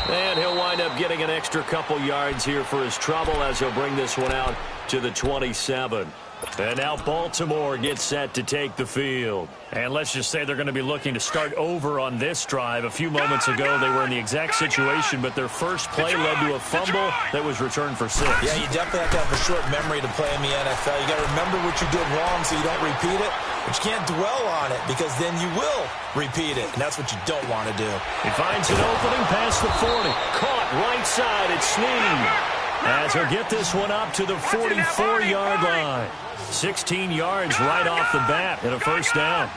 And he'll wind up getting an extra couple yards here for his trouble as he'll bring this one out to the 27. And now Baltimore gets set to take the field. And let's just say they're going to be looking to start over on this drive. A few moments ago, they were in the exact situation, but their first play led to a fumble that was returned for 6. Yeah, you definitely have to have a short memory to play in the NFL. You got to remember what you did wrong so you don't repeat it, but you can't dwell on it because then you will repeat it, and that's what you don't want to do. He finds an opening past the 40. Caught right side. It's Snead. As he'll get this one up to the 44-yard line. 16 yards right off the bat and a first down.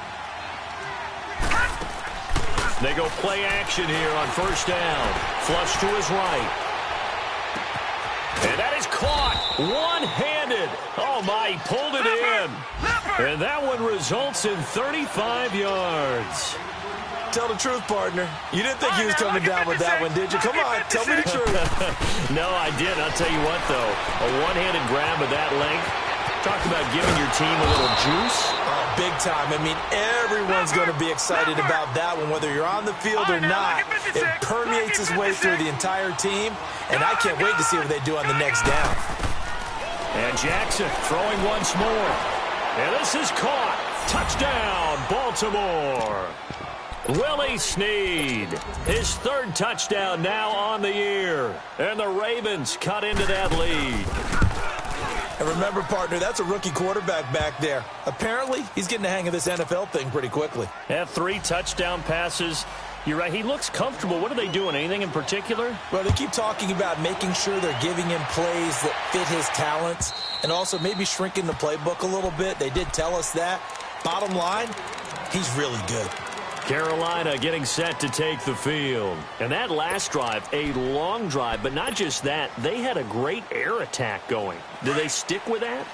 They go play action here on first down. Flush to his right. And that is caught one-handed. Oh, my, he pulled it in. And that one results in 35 yards. Tell the truth, partner. You didn't think he was coming down with that one, did you? Come on, tell me the truth. No, I didn't. I'll tell you what, though. A one-handed grab of that length. Talk about giving your team a little juice. Oh, big time. I mean, everyone's going to be excited about that one, whether you're on the field or not. It permeates its way through the entire team, and I can't wait to see what they do on the next down. And Jackson throwing once more. And this is caught. Touchdown, Baltimore. Willie Snead, his 3rd touchdown now on the year. And the Ravens cut into that lead. And remember, partner, that's a rookie quarterback back there. Apparently, he's getting the hang of this NFL thing pretty quickly. Had 3 touchdown passes. You're right, he looks comfortable. What are they doing? Anything in particular? Well, they keep talking about making sure they're giving him plays that fit his talents and also maybe shrinking the playbook a little bit. They did tell us that. Bottom line, he's really good. Carolina getting set to take the field. And that last drive, a long drive, but not just that, they had a great air attack going. Do they stick with that?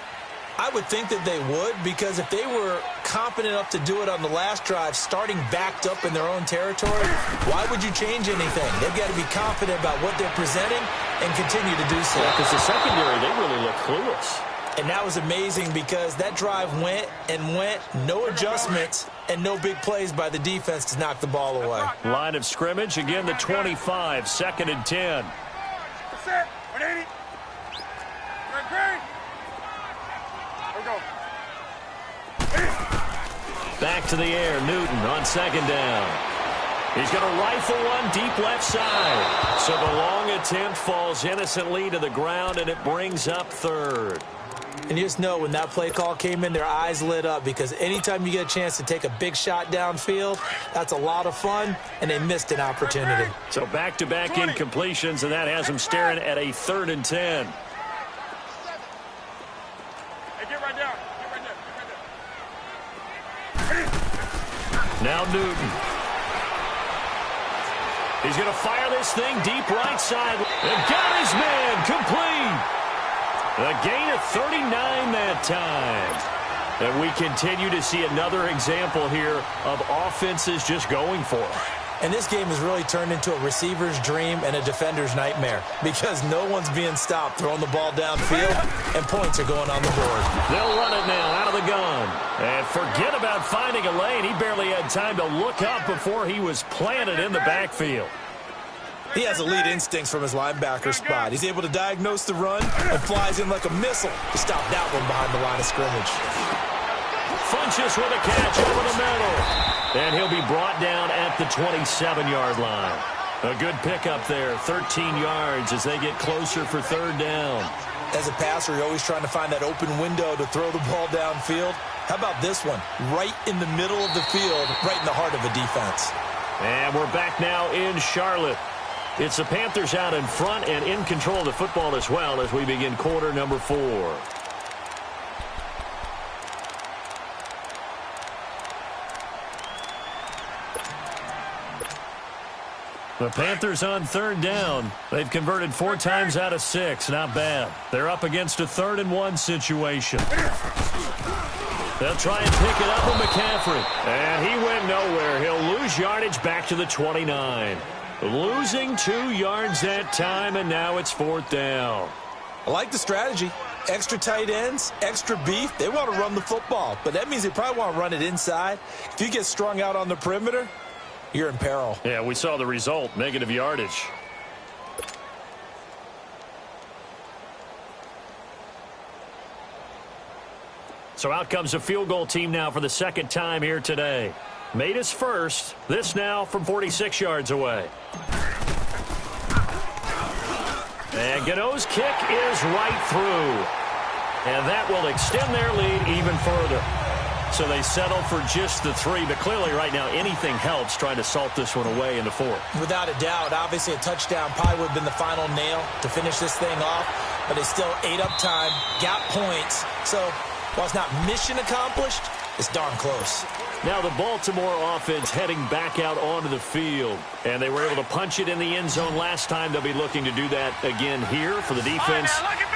I would think that they would, because if they were confident enough to do it on the last drive, starting backed up in their own territory, why would you change anything? They've got to be confident about what they're presenting and continue to do so. Because the secondary, they really look clueless. And that was amazing because that drive went and went, no adjustments, and no big plays by the defense to knock the ball away. Line of scrimmage, again the 25, 2nd and 10. That's it. 180. Great. Back to the air, Newton on 2nd down. He's going to rifle one deep left side. So the long attempt falls innocently to the ground, and it brings up 3rd. And you just know when that play call came in, their eyes lit up, because anytime you get a chance to take a big shot downfield, that's a lot of fun, and they missed an opportunity. So back-to-back incompletions, and that has them staring at a 3rd and 10. Now Newton. He's going to fire this thing deep right side. And got his man complete. A gain of 39 that time. And we continue to see another example here of offenses just going for it. And this game has really turned into a receiver's dream and a defender's nightmare, because no one's being stopped throwing the ball downfield, and points are going on the board. They'll run it now out of the gun. And forget about finding a lane. He barely had time to look up before he was planted in the backfield. He has elite instincts from his linebacker spot. He's able to diagnose the run and flies in like a missile to stop that one behind the line of scrimmage. Funches with a catch over the middle. And he'll be brought down at the 27-yard line. A good pickup there, 13 yards as they get closer for 3rd down. As a passer, you're always trying to find that open window to throw the ball downfield. How about this one? Right in the middle of the field, right in the heart of a defense. And we're back now in Charlotte. It's the Panthers out in front and in control of the football as well as we begin quarter number 4. The Panthers on 3rd down. They've converted 4 times out of 6. Not bad. They're up against a 3rd and 1 situation. They'll try and pick it up with McCaffrey. And he went nowhere. He'll lose yardage back to the 29. Losing 2 yards that time, and now it's 4th down. I like the strategy. Extra tight ends, extra beef. They want to run the football, but that means they probably want to run it inside. If you get strung out on the perimeter, you're in peril. Yeah, we saw the result, negative yardage. So out comes a field goal team now for the 2nd time here today. Made his first. This now from 46 yards away. And Gano's kick is right through. And that will extend their lead even further. So they settle for just the 3, but clearly right now anything helps trying to salt this one away in the 4th. Without a doubt, obviously a touchdown probably would have been the final nail to finish this thing off, but they still ate up time, got points. So while it's not mission accomplished, it's darn close. Now the Baltimore offense heading back out onto the field, and they were able to punch it in the end zone last time. They'll be looking to do that again here for the defense.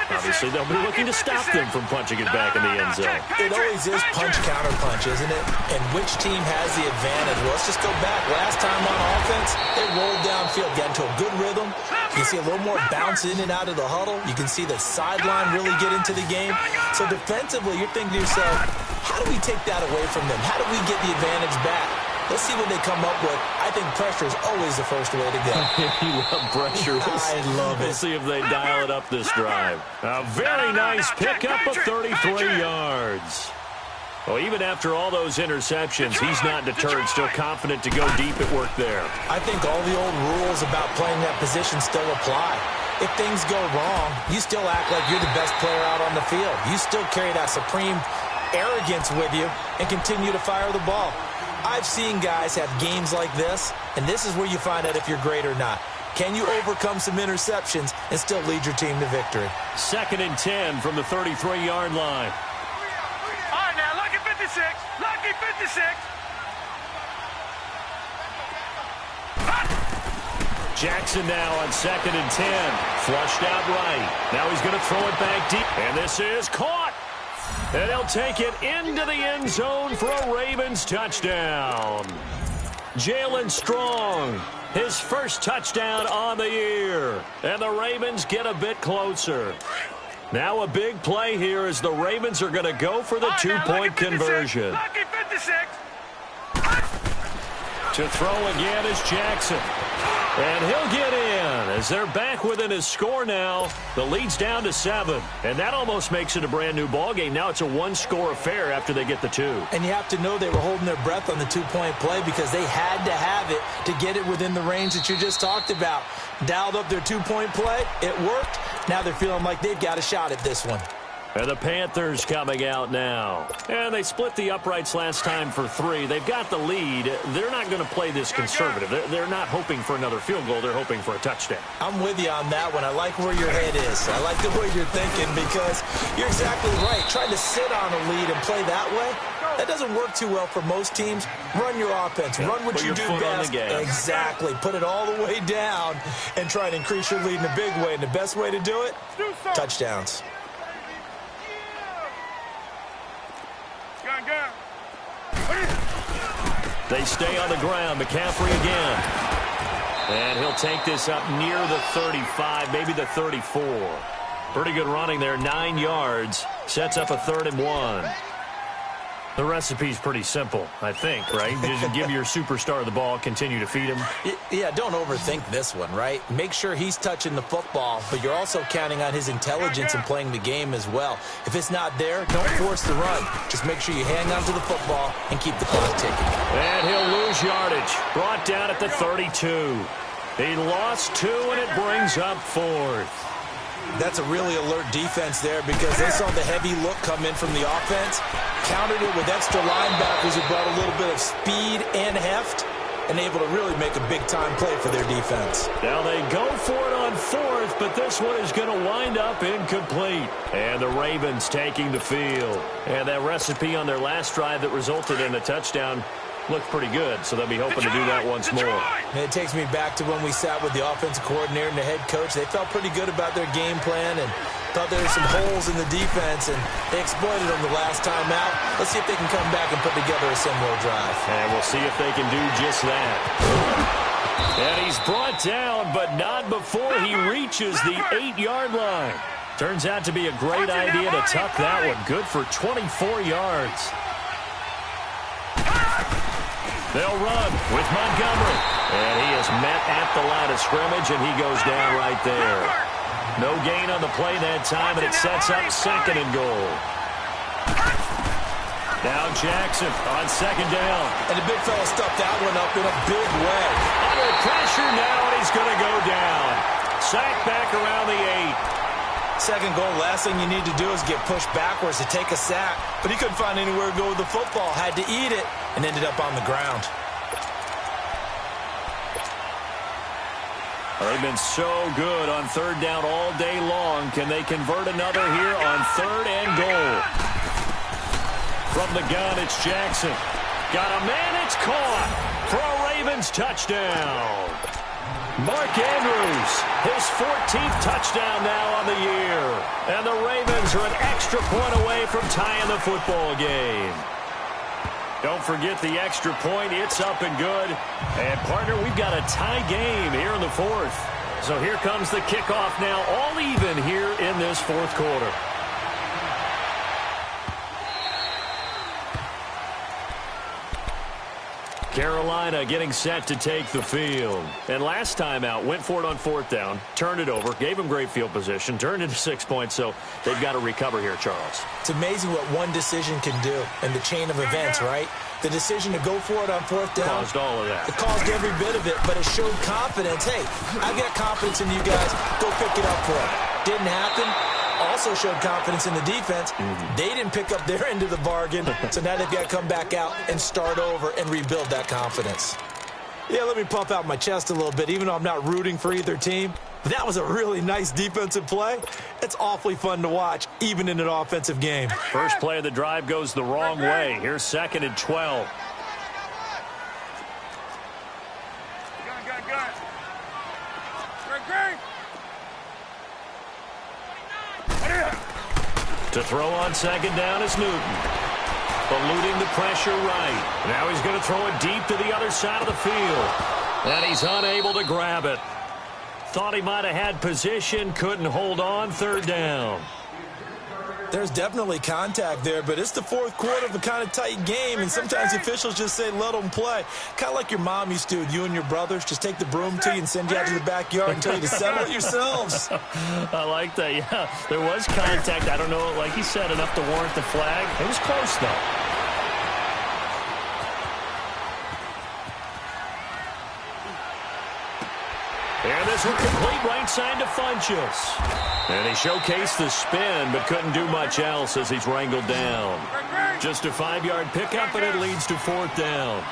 Obviously, they'll be looking to stop them from punching it back in the end zone. It always is punch-counter-punch, isn't it? And which team has the advantage? Well, let's just go back. Last time on offense, they rolled downfield, got into a good rhythm. You can see a little more bounce in and out of the huddle. You can see the sideline really get into the game. So defensively, you're thinking to yourself, how do we take that away from them? How do we get the advantage back? Let's see what they come up with. I think pressure is always the first way to go. You love pressure. I love it. We'll see if they dial it up this drive. A very nice pickup of 33 yards. Well, even after all those interceptions, he's not deterred, still confident to go deep at work there. I think all the old rules about playing that position still apply. If things go wrong, you still act like you're the best player out on the field. You still carry that supreme arrogance with you and continue to fire the ball. I've seen guys have games like this, and this is where you find out if you're great or not. Can you overcome some interceptions and still lead your team to victory? 2nd and 10 from the 33-yard line. All right, now, lucky 56. Lucky 56. Jackson now on 2nd and 10. Flushed out right. Now he's going to throw it back deep. And this is caught. And he'll take it into the end zone for a Ravens touchdown. Jalen Strong, his first touchdown on the year. And the Ravens get a bit closer. Now a big play here as the Ravens are going to go for the two-point conversion. Lucky 56. To throw again is Jackson. And he'll get in as they're back within his score now. The lead's down to 7. And that almost makes it a brand-new ball game. Now it's a one-score affair after they get the 2. And you have to know they were holding their breath on the two-point play because they had to have it to get it within the range that you just talked about. Dialed up their two-point play. It worked. Now they're feeling like they've got a shot at this one. And the Panthers coming out now. And they split the uprights last time for 3. They've got the lead. They're not going to play this conservative. They're not hoping for another field goal. They're hoping for a touchdown. I'm with you on that one. I like where your head is. I like the way you're thinking because you're exactly right. Trying to sit on a lead and play that way, that doesn't work too well for most teams. Run your offense. Run what you do best. Exactly. Put it all the way down and try and increase your lead in a big way. And the best way to do it, touchdowns. They stay on the ground. McCaffrey again. And he'll take this up near the 35, maybe the 34. Pretty good running there, 9 yards. Sets up a 3rd and 1. The recipe's pretty simple, I think, right? Just give your superstar the ball, continue to feed him. Yeah, don't overthink this one, right? Make sure he's touching the football, but you're also counting on his intelligence and playing the game as well. If it's not there, don't force the run. Just make sure you hang on to the football and keep the clock ticking. And he'll lose yardage. Brought down at the 32. He lost 2, and it brings up 4th. That's a really alert defense there because they saw the heavy look come in from the offense, countered it with extra linebackers who brought a little bit of speed and heft, and able to really make a big-time play for their defense. Now they go for it on 4th, but this one is going to wind up incomplete. And the Ravens taking the field. And that recipe on their last drive that resulted in a touchdown looked pretty good, so they'll be hoping to do that once more. And it takes me back to when we sat with the offensive coordinator and the head coach. They felt pretty good about their game plan and thought there were some holes in the defense, and they exploited them the last time out. Let's see if they can come back and put together a similar drive. And we'll see if they can do just that. And he's brought down, but not before he reaches the 8-yard line. Turns out to be a great idea to tuck that one. Good for 24 yards. They'll run with Montgomery. And he is met at the line of scrimmage, and he goes down right there. No gain on the play that time, and it sets up 2nd and goal. Now Jackson on 2nd down. And the big fella stuffed that one up in a big way. Under pressure now, and he's going to go down. Sacked back around the 8. 2nd goal, last thing you need to do is get pushed backwards to take a sack. But he couldn't find anywhere to go with the football. Had to eat it and ended up on the ground. They've been so good on 3rd down all day long. Can they convert another here on 3rd and goal? From the gun, it's Jackson. Got a man, it's caught for a Ravens touchdown. Mark Andrews, his 14th touchdown now on the year. And the Ravens are an extra point away from tying the football game. Don't forget the extra point. It's up and good. And, partner, we've got a tie game here in the 4th. So here comes the kickoff now, all even here in this 4th quarter. Carolina getting set to take the field. And last time out, went for it on 4th down, turned it over, gave them great field position, turned it to 6 points, so they've got to recover here, Charles. It's amazing what one decision can do in the chain of events, right? The decision to go for it on 4th down. Caused all of that. It caused every bit of it, but it showed confidence. Hey, I've got confidence in you guys. Go pick it up for it. Didn't happen. Also showed confidence in the defense. They didn't pick up their end of the bargain, so now they've got to come back out and start over and rebuild that confidence. Yeah, let me puff out my chest a little bit, even though I'm not rooting for either team. But that was a really nice defensive play. It's awfully fun to watch, even in an offensive game. First play of the drive goes the wrong way. Here's 2nd and 12. To throw on 2nd down is Newton. Eluding the pressure right. Now he's going to throw it deep to the other side of the field. And he's unable to grab it. Thought he might have had position, couldn't hold on, 3rd down. There's definitely contact there, but it's the 4th quarter of a kind of tight game, and sometimes the officials just say, let them play. Kind of like your mom used to with you and your brothers. Just take the broom to you and send you out to the backyard and tell you to settle it yourselves. I like that, yeah. There was contact. I don't know, like he said, enough to warrant the flag. It was close, though. And this one complete right side to Funchess. And he showcased the spin, but couldn't do much else as he's wrangled down. Just a 5-yard pickup, and it leads to 4th down.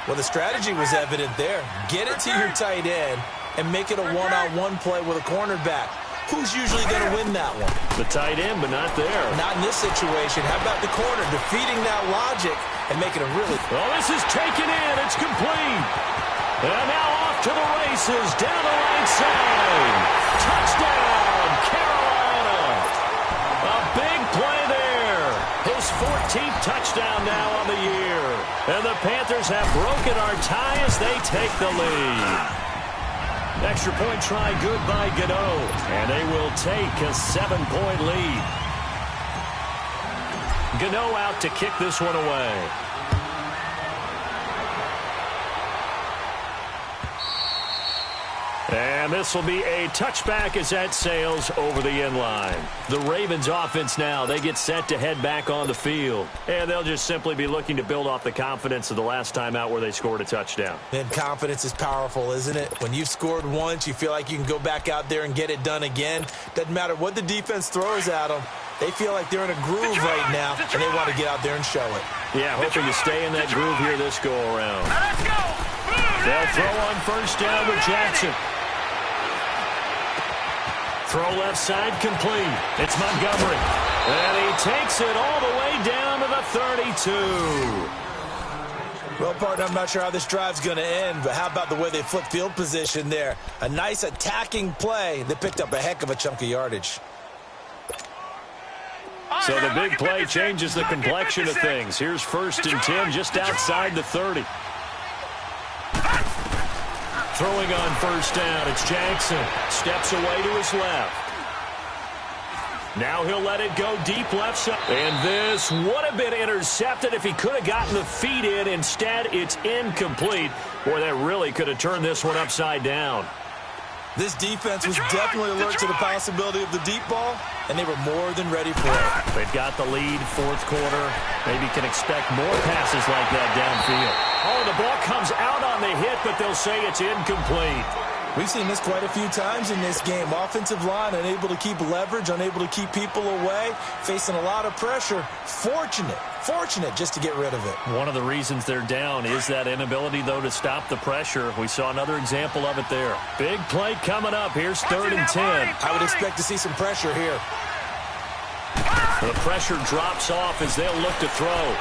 Well, the strategy was evident there. Get it to your tight end and make it a one-on-one play with a cornerback. Who's usually going to win that one? The tight end, but not there. Not in this situation. How about the corner defeating that logic and making a really... Well, this is taken in. It's complete. And now off to the races, down the right side. Touchdown, Carolina. A big play there. His 14th touchdown now on the year. And the Panthers have broken our tie as they take the lead. Extra point try good by Gano. And they will take a 7-point lead. Gano out to kick this one away. And this will be a touchback as that sails over the end line. The Ravens offense now, they get set to head back on the field. And they'll just simply be looking to build off the confidence of the last time out where they scored a touchdown. And confidence is powerful, isn't it? When you've scored once, you feel like you can go back out there and get it done again. Doesn't matter what the defense throws at them. They feel like they're in a groove right now, and they want to get out there and show it. Yeah, hoping to stay in that groove here this go-around. They'll throw on 1st down with Jackson. Throw left side complete. It's Montgomery. And he takes it all the way down to the 32. Well, partner, I'm not sure how this drive's going to end, but how about the way they flip field position there? A nice attacking play that picked up a heck of a chunk of yardage. So the big play changes the complexion of things. Here's 1st and 10 just outside the 30. Throwing on 1st down, it's Jackson. Steps away to his left. Now he'll let it go deep left side. And this would have been intercepted if he could have gotten the feet in. Instead, it's incomplete. Boy, that really could have turned this one upside down. This defense was definitely alert to the possibility of the deep ball, and they were more than ready for it. They've got the lead, 4th quarter. Maybe can expect more passes like that downfield. Oh, the ball comes out on the hit, but they'll say it's incomplete. We've seen this quite a few times in this game. Offensive line unable to keep leverage, unable to keep people away, facing a lot of pressure. Fortunate just to get rid of it. One of the reasons they're down is that inability, though, to stop the pressure. We saw another example of it there. Big play coming up. Here's 3rd and 10. I would expect to see some pressure here. The pressure drops off as they'll look to throw.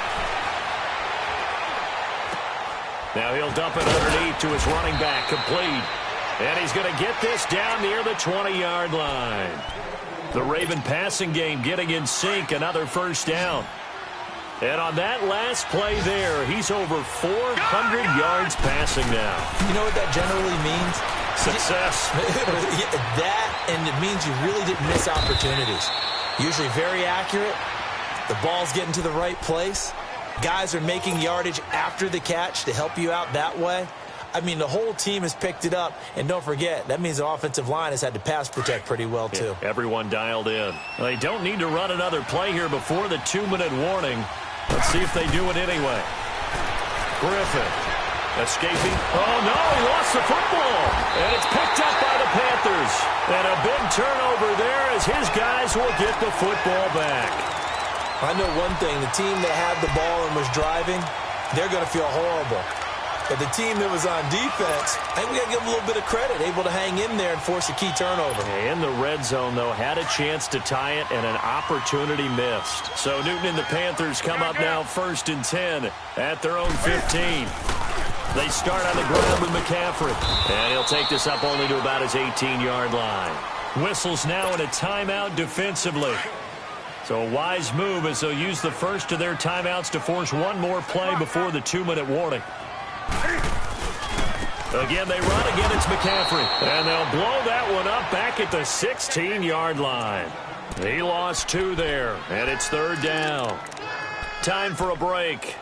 Now he'll dump it underneath to his running back, complete. And he's going to get this down near the 20-yard line. The Raven passing game getting in sync, another 1st down. And on that last play there, he's over 400 yards passing now. You know what that generally means? Success. That, and it means you really didn't miss opportunities. Usually very accurate. The ball's getting to the right place. guys are making yardage after the catch to help you out that way. I mean, the whole team has picked it up. And don't forget, that means the offensive line has had to pass protect pretty well, too. Yeah, everyone dialed in. They don't need to run another play here before the 2-minute warning. Let's see if they do it anyway. Griffin escaping. Oh, no, he lost the football. And it's picked up by the Panthers. And a big turnover there as his guys will get the football back. I know one thing. The team that had the ball and was driving, they're going to feel horrible. But the team that was on defense, I think we got to give them a little bit of credit, able to hang in there and force a key turnover. In the red zone, though, had a chance to tie it and an opportunity missed. So Newton and the Panthers come up now 1st and 10 at their own 15. They start on the ground with McCaffrey. And he'll take this up only to about his 18-yard line. Whistles now in a timeout defensively. So a wise move as they'll use the first of their timeouts to force one more play before the 2-minute warning. Again, they run. Again, it's McCaffrey. And they'll blow that one up back at the 16-yard line. He lost 2 there, and it's 3rd down. Time for a break.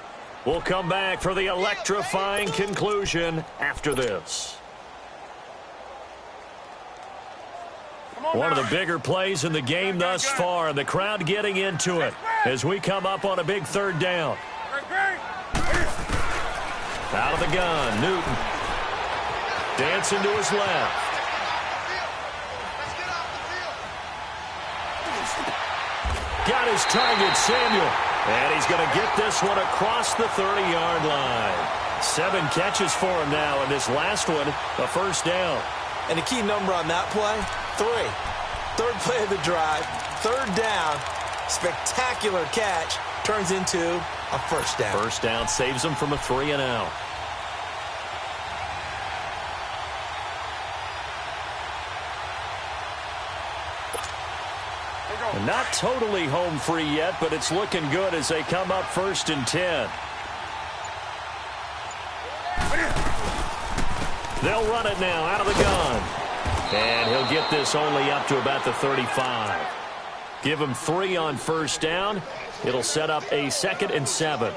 We'll come back for the electrifying conclusion after this. One of the bigger plays in the game thus far, and the crowd getting into it as we come up on a big 3rd down. Out of the gun, Newton. Dancing to his left. Got his target, Samuel. And he's going to get this one across the 30-yard line. 7 catches for him now, and this last one, a 1st down. And the key number on that play, 3. 3rd play of the drive, 3rd down, spectacular catch, turns into a 1st down. 1st down saves him from a 3-and-out. And not totally home free yet, but it's looking good as they come up 1st and 10. They'll run it now out of the gun. And he'll get this only up to about the 35. Give him 3 on 1st down. It'll set up a 2nd and 7.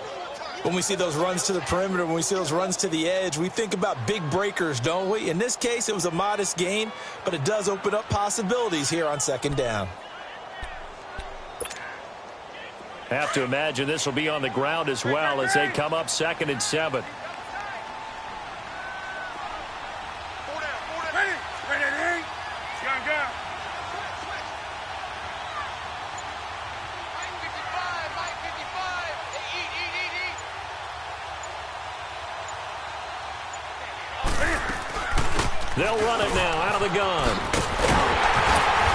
When we see those runs to the perimeter, when we see those runs to the edge, we think about big breakers, don't we? In this case, it was a modest gain, but it does open up possibilities here on 2nd down. Have to imagine this will be on the ground as well as they come up 2nd and 7. They'll run it now out of the gun.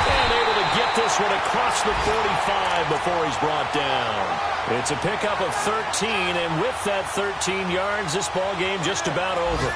And able to get this one across the 45 before he's brought down. It's a pickup of 13, and with that 13 yards, this ball game just about over.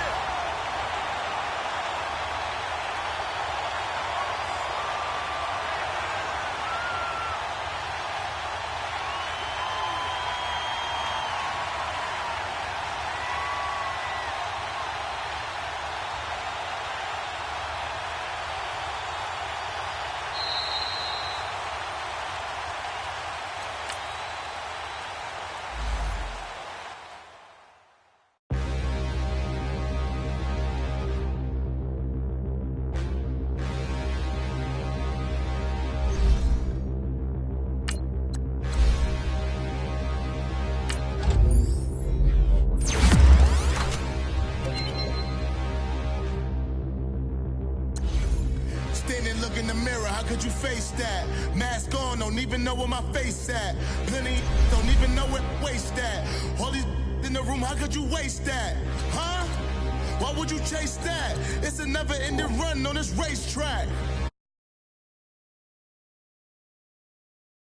Look in the mirror, how could you face that? Mask on, don't even know where my face at. Plenty don't even know where waste at. All these in the room, how could you waste that? Huh? Why would you chase that? It's a never-ending run on this racetrack.